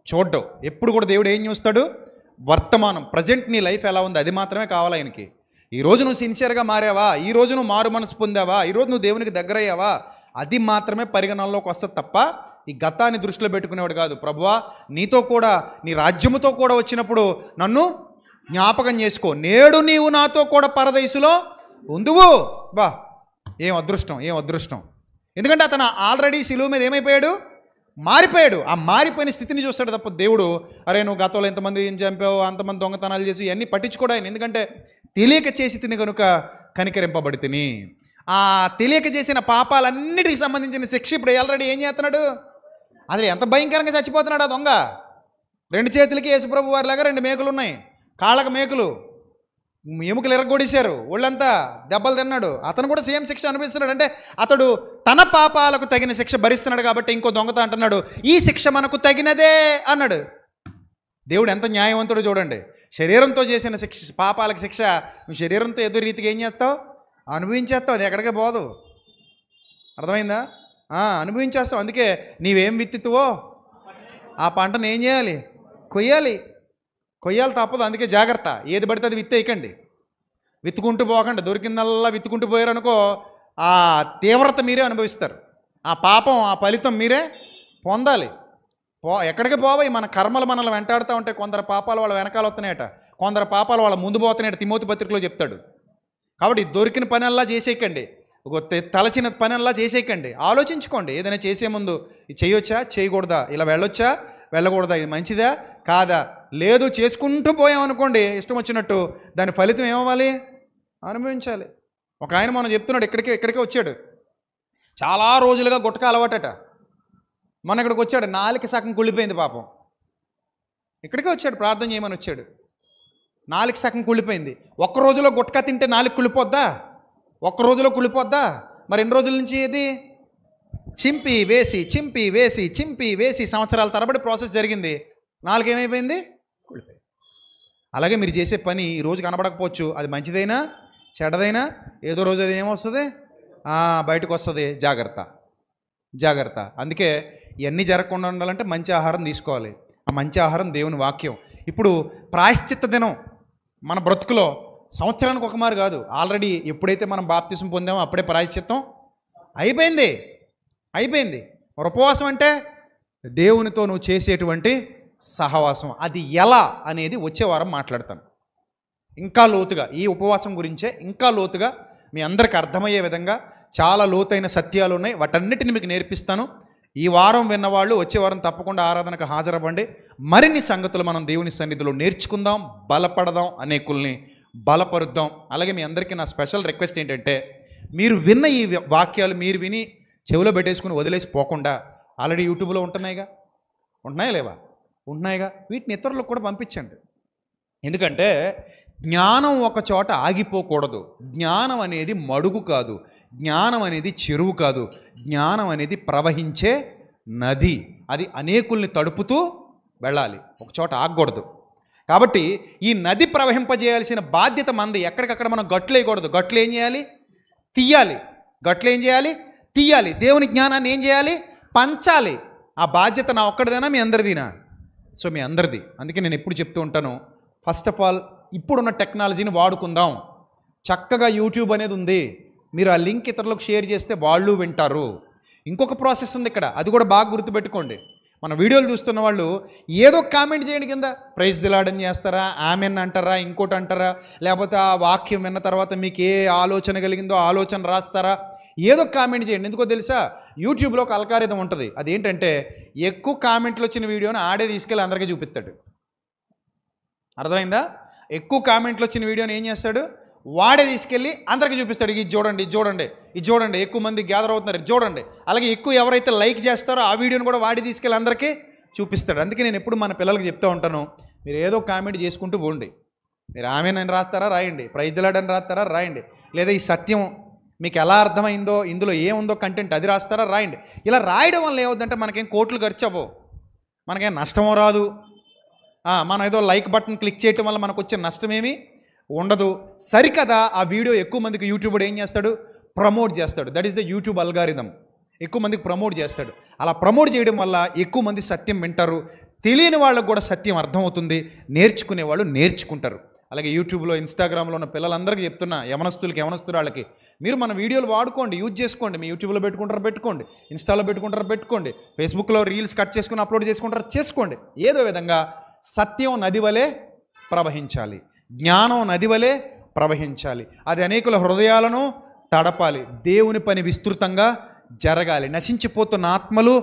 చూడ్డం. ఎప్పుడు కూడా దేవుడు ఏం చూస్తాడు? వర్తమానం, ప్రజెంట్ నీ లైఫ్ ఎలా ఉంది అది మాత్రమే కావాలి ఆయనకి. ఈరోజు నువ్వు సిన్సియర్గా మారావా, ఈరోజు నువ్వు మారు మనసు పొందావా, ఈరోజు నువ్వు దేవునికి దగ్గర అయ్యావా, అది మాత్రమే పరిగణనలోకి వస్తుంది తప్ప ఈ గతాన్ని దృష్టిలో పెట్టుకునేవాడు కాదు. ప్రభువా, నీతో కూడా, నీ రాజ్యముతో కూడా వచ్చినప్పుడు నన్ను జ్ఞాపకం చేసుకో, నేడు నీవు నాతో కూడా పరదైసులో ఉందువు. బా, ఏం అదృష్టం, ఏం అదృష్టం. ఎందుకంటే అతను ఆల్రెడీ శిలువ మీద ఏమైపోయాడు? మారిపోయాడు. ఆ మారిపోయిన స్థితిని చూస్తాడు తప్ప దేవుడు, అరే నువ్వు గతంలో ఎంతమంది ఏం చంపావు, అంతమంది దొంగతనాలు చేసి ఇవన్నీ పట్టించుకోడు ఆయన. ఎందుకంటే తెలియక చేసి తిని కనుక కనికరింపబడి తిని, ఆ తెలియక చేసిన పాపాలన్నిటికి సంబంధించిన శిక్ష ఇప్పుడు ఆల్రెడీ ఏం చేస్తున్నాడు? అసలు ఎంత భయంకరంగా చచ్చిపోతున్నాడు ఆ దొంగ. 2 చేతులకి యేసుప్రభు వారిలాగా 2 మేకులు ఉన్నాయి, కాళ్ళకు మేకులు, ఎముకలు ఎరగొడేశారు, ఒళ్ళంతా దెబ్బలు తిన్నాడు. అతను కూడా సేమ్ శిక్ష అనుభవిస్తున్నాడు. అంటే అతడు తన పాపాలకు తగిన శిక్ష భరిస్తున్నాడు కాబట్టి ఇంకో దొంగత అంటున్నాడు, ఈ శిక్ష మనకు తగినదే అన్నాడు. దేవుడు ఎంత న్యాయవంతుడు చూడండి. శరీరంతో చేసిన శిక్ష, పాపాలకు శిక్ష నువ్వు శరీరంతో ఏదో రీతిగా ఏం చేస్తావు? అనుభవించేస్తావు. అది ఎక్కడికే పోదు. అర్థమైందా? అనుభవించేస్తావు. అందుకే నీవేం విత్తువో ఆ పంటను ఏం చేయాలి? కొయ్యాలి. కొయ్యాలి తప్పదు. అందుకే జాగ్రత్త. ఏది పడితే అది విత్తేయకండి, విత్తుకుంటూ పోకండి. దొరికిందల్లా విత్తుకుంటూ పోయారనుకో, ఆ తీవ్రత మీరే అనుభవిస్తారు. ఆ పాపం, ఆ ఫలితం మీరే పొందాలి. ఎక్కడికి పోవాయి? మన కర్మలు మనల్ని వెంటాడుతూ ఉంటాయి. కొందరు పాపాలు వాళ్ళ వెనకాల వస్తున్నాయట, కొందరు పాపాలు వాళ్ళ ముందు పోతున్నాయట, తిమోతి పత్రికలో చెప్తాడు. కాబట్టి దొరికిన పనల్లా చేసేయకండి, తలచిన పనల్లా చేసేయకండి. ఆలోచించుకోండి. ఏదైనా చేసే ముందు ఇది చేయొచ్చా, చేయకూడదా, ఇలా వెళ్ళొచ్చా, వెళ్ళకూడదా, ఇది మంచిదా కాదా, లేదు చేసుకుంటూ పోయామనుకోండి ఇష్టం వచ్చినట్టు, దాని ఫలితం ఏమవ్వాలి? అనుభవించాలి. ఒక ఆయన మనం చెప్తున్నాడు, ఇక్కడికే వచ్చాడు, చాలా రోజులుగా గుట్టక అలవాటట. మన ఇక్కడికి వచ్చాడు, నాలుక సగం కుళ్ళిపోయింది పాపం. ఇక్కడికే వచ్చాడు, ప్రార్థన చేయమని వచ్చాడు, నాలుక సగం కుళ్ళిపోయింది. ఒక్క రోజులో గుట్టక తింటే నాలుక కుళ్ళిపోద్దా? ఒక్క రోజులో కుళ్ళిపోద్దా? మరి 2 రోజుల నుంచి ఇది చింపి వేసి చింపి వేసి చింపి వేసి సంవత్సరాల తరబడి ప్రాసెస్ జరిగింది. నాలుగు ఏమైపోయింది? కుళ్ళిపోయింది. అలాగే మీరు చేసే పని ఈ రోజు కనబడకపోవచ్చు, అది మంచిదైనా చెడ్డదైనా ఏదో రోజు అది ఏమొస్తుంది? బయటకు వస్తుంది. జాగ్రత్త, జాగ్రత్త. అందుకే ఇవన్నీ జరగకుండా ఉండాలంటే మంచి ఆహారం తీసుకోవాలి. ఆ మంచి ఆహారం దేవుని వాక్యం. ఇప్పుడు ప్రాయశ్చిత్త దినం మన బ్రతుకులో సంవత్సరానికి ఒక మారు కాదు, ఆల్రెడీ ఎప్పుడైతే మనం బాప్తిసం పొందామో అప్పుడే ప్రాయశ్చిత్తం అయిపోయింది. ఉపవాసం అంటే దేవునితో నువ్వు చేసేటువంటి సహవాసం. అది ఎలా అనేది వచ్చే వారం మాట్లాడతాను ఇంకా లోతుగా. ఈ ఉపవాసం గురించే ఇంకా లోతుగా మీ అందరికీ అర్థమయ్యే విధంగా చాలా లోతైన సత్యాలు ఉన్నాయి. వాటన్నిటిని మీకు నేర్పిస్తాను. ఈ వారం విన్నవాళ్ళు వచ్చే వారం తప్పకుండా ఆరాధనకు హాజరవ్వండి. మరిన్ని సంగతులు మనం దేవుని సన్నిధిలో నేర్చుకుందాం, బలపడదాం, అనేకుల్ని బలపరుద్దాం. అలాగే మీ అందరికీ నా స్పెషల్ రిక్వెస్ట్ ఏంటంటే, మీరు విన్న ఈ వాక్యాలు మీరు విని చెవిలో పెట్టేసుకుని వదిలేసి పోకుండా, ఆల్రెడీ యూట్యూబ్లో ఉంటున్నాయిగా, ఉంటున్నాయా లేవా? ఉంటున్నాయిగా, వీటిని ఇతరులకు కూడా పంపించండి. ఎందుకంటే జ్ఞానం ఒక చోట ఆగిపోకూడదు. జ్ఞానం అనేది మడుగు కాదు, జ్ఞానం అనేది చెరువు కాదు, జ్ఞానం అనేది ప్రవహించే నది. అది అనేకుల్ని తడుపుతూ వెళ్ళాలి, ఒక చోట ఆగకూడదు. కాబట్టి ఈ నది ప్రవహింపజేయాల్సిన బాధ్యత మనది. ఎక్కడికక్కడ మనం గట్లు వేయకూడదు. గట్లు ఏం చేయాలి? తీయాలి. గట్లు ఏం చేయాలి? తీయాలి. దేవుని జ్ఞానాన్ని ఏం చేయాలి? పంచాలి. ఆ బాధ్యత నా ఒక్కడిదేనా, మీ అందరిదీనా? సో మీ అందరిది. అందుకే నేను ఎప్పుడు చెప్తూ ఉంటాను, ఫస్ట్ ఆఫ్ ఆల్ ఇప్పుడున్న టెక్నాలజీని వాడుకుందాం. చక్కగా యూట్యూబ్ అనేది ఉంది, మీరు ఆ లింక్ ఇతరులకు షేర్ చేస్తే వాళ్ళు వింటారు. ఇంకొక ప్రాసెస్ ఉంది ఇక్కడ, అది కూడా బాగా గుర్తుపెట్టుకోండి. మన వీడియోలు చూస్తున్న వాళ్ళు ఏదో కామెంట్ చేయండి కింద. ప్రైజ్ దిలాడని చేస్తారా, ఆమెన్ అంటారా, ఇంకోటి అంటారా, లేకపోతే ఆ వాక్యం విన్న తర్వాత మీకు ఏ ఆలోచన కలిగిందో ఆలోచన రాస్తారా, ఏదో కామెంట్ చేయండి. ఎందుకో తెలుసా, యూట్యూబ్లో ఒక అల్కారిథం ఉంటుంది. అదేంటంటే ఎక్కువ కామెంట్లు వచ్చిన వీడియోని ఆడే తీసుకెళ్ళి అందరికీ చూపిస్తాడు. అర్థమైందా? ఎక్కువ కామెంట్లు వచ్చిన వీడియోని ఏం చేస్తాడు, వాడే తీసుకెళ్ళి అందరికీ చూపిస్తాడు. ఇది చూడండి, ఇది చూడండి, ఇది చూడండి, ఎక్కువ మంది గ్యాదర్ అవుతున్నారు, ఇది చూడండి. అలాగే ఎక్కువ ఎవరైతే లైక్ చేస్తారో ఆ వీడియోని కూడా వాడి తీసుకెళ్ళి అందరికీ చూపిస్తాడు. అందుకే నేను ఎప్పుడు మన పిల్లలకి చెప్తూ ఉంటాను, మీరు ఏదో కామెంట్ చేసుకుంటూ పోండి. మీరు ఆమెన్ రాస్తారా రాయండి, ప్రైజ్ ది లార్డ్ అని రాస్తారా రాయండి, లేదా ఈ సత్యం మీకు ఎలా అర్థమైందో, ఇందులో ఏముందో కంటెంట్ అది రాస్తారా రాయండి. ఇలా రాయడం వల్ల ఏమవుతుందంటే మనకేం కోట్లు ఖర్చు అవ్వవు, మనకేం నష్టమో రాదు. మనం ఏదో లైక్ బటన్ క్లిక్ చేయటం వల్ల మనకు వచ్చే నష్టమేమీ ఉండదు. సరికదా ఆ వీడియో ఎక్కువ మందికి యూట్యూబ్ ఏం చేస్తాడు, ప్రమోట్ చేస్తాడు. That is the YouTube algorithm. ఎక్కువ మందికి ప్రమోట్ చేస్తాడు. అలా ప్రమోట్ చేయడం వల్ల ఎక్కువ మంది సత్యం వింటారు. తెలియని వాళ్ళకు కూడా సత్యం అర్థమవుతుంది, నేర్చుకునే వాళ్ళు నేర్చుకుంటారు. అలాగే యూట్యూబ్లో, ఇన్స్టాగ్రామ్లో ఉన్న పిల్లలందరికీ చెప్తున్నా, యవనస్తులు వాళ్ళకి, మీరు మన వీడియోలు వాడుకోండి, యూజ్ చేసుకోండి. మీ యూట్యూబ్లో పెట్టుకోండి, ఇన్స్టాలో పెట్టుకోండి, ఫేస్బుక్లో రీల్స్ కట్ చేసుకుని అప్లోడ్ చేసుకోండి. ఏదో విధంగా సత్యం నది వలె ప్రవహించాలి, జ్ఞానం నది వలె ప్రవహించాలి. అది అనేకుల హృదయాలను తడపాలి. దేవుని పని విస్తృతంగా జరగాలి. నశించిపోతున్న ఆత్మలు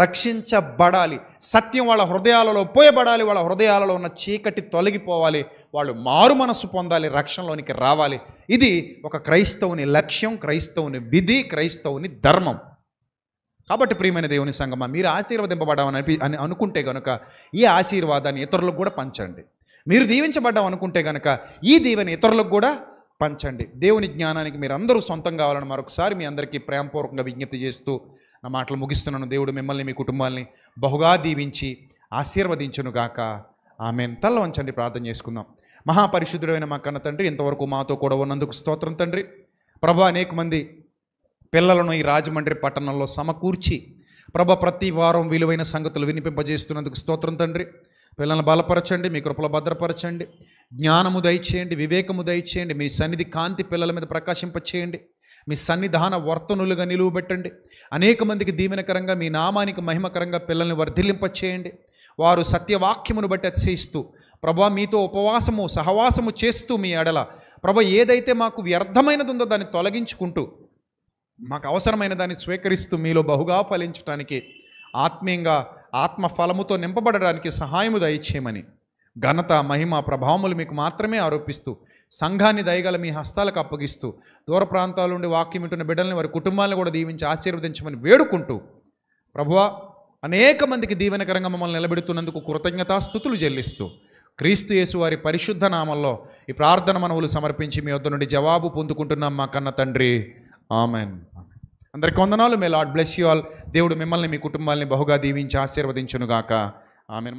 రక్షించబడాలి. సత్యం వాళ్ళ హృదయాలలో పోయబడాలి. వాళ్ళ హృదయాలలో ఉన్న చీకటి తొలగిపోవాలి. వాళ్ళు మారు మనస్సు పొందాలి, రక్షణలోనికి రావాలి. ఇది ఒక క్రైస్తవుని లక్ష్యం, క్రైస్తవుని విధి, క్రైస్తవుని ధర్మం. కాబట్టి ప్రియమైన దేవుని సంగమా, మీరు ఆశీర్వదింపబడామని అనుకుంటే కనుక ఈ ఆశీర్వాదాన్ని ఇతరులకు కూడా పంచండి. మీరు దీవించబడ్డాం అనుకుంటే కనుక ఈ దీవెన ఇతరులకు కూడా పంచండి. దేవుని జ్ఞానానికి మీరు అందరూ సొంతం కావాలని మరొకసారి మీ అందరికీ ప్రేమపూర్వకంగా విజ్ఞప్తి చేస్తూ నా మాటలు ముగిస్తున్నాను. దేవుడు మిమ్మల్ని, మీ కుటుంబాల్ని బహుగా దీవించి ఆశీర్వదించునుగాక. ఆమేన్. తల్ల వంచండి, ప్రార్థన చేసుకుందాం. మహాపరిశుద్ధుడైన మా కన్న తండ్రి, ఇంతవరకు మాతో కూడా ఉన్నందుకు స్తోత్రం తండ్రి. ప్రభా, అనేక మంది పిల్లలను ఈ రాజమండ్రి పట్టణంలో సమకూర్చి ప్రభ ప్రతి వారం విలువైన సంగతులు వినిపింపజేస్తున్నందుకు స్తోత్రం తండ్రి. పిల్లలను బలపరచండి, మీ కృపలో భద్రపరచండి, జ్ఞానము దయచేయండి, వివేకము దయచేయండి. మీ సన్నిధి కాంతి పిల్లల మీద ప్రకాశింపచేయండి. మీ సన్నిధాన వర్తనులుగా నిలువబెట్టండి. అనేక మందికి దీవెనకరంగా, మీ నామానికి మహిమకరంగా పిల్లల్ని వర్ధిల్లింపచేయండి. వారు సత్యవాక్యమును బట్టి అతిశయిస్తూ ప్రభా మీతో ఉపవాసము సహవాసము చేస్తూ మీ ఎడల ప్రభా ఏదైతే మాకు వ్యర్థమైనది ఉందో దాన్ని తొలగించుకుంటూ మాకు అవసరమైన దాన్ని స్వీకరిస్తూ మీలో బహుగా ఫలించడానికి, ఆత్మీయంగా ఆత్మ ఫలముతో నింపబడడానికి సహాయము దయచేయమని ఘనత, మహిమ, ప్రభావములు మీకు మాత్రమే ఆరోపిస్తూ సంఘాన్ని దయగల మీ హస్తాలకు అప్పగిస్తూ దూర ప్రాంతాల నుండి వాక్యం వింటున్న బిడ్డల్ని, వారి కుటుంబాలను కూడా దీవించి ఆశీర్వదించమని వేడుకుంటూ ప్రభువా అనేక మందికి దీవెనకరంగా మమ్మల్ని నిలబెడుతున్నందుకు కృతజ్ఞతాస్తుతులు చెల్లిస్తూ క్రీస్తు యేసు వారి పరిశుద్ధ నామంలో ఈ ప్రార్థన మనవులు సమర్పించి మీ వద్ద నుండి జవాబు పొందుకుంటున్నాం మా కన్న తండ్రి. ఆమెన్. అందరికీ వందనాలు. మే లార్డ్ బ్లెస్ యు ఆల్. దేవుడు మిమ్మల్ని, మీ కుటుంబాలని బహుగా దీవించి ఆశీర్వదించునుగాక. ఆమెన్.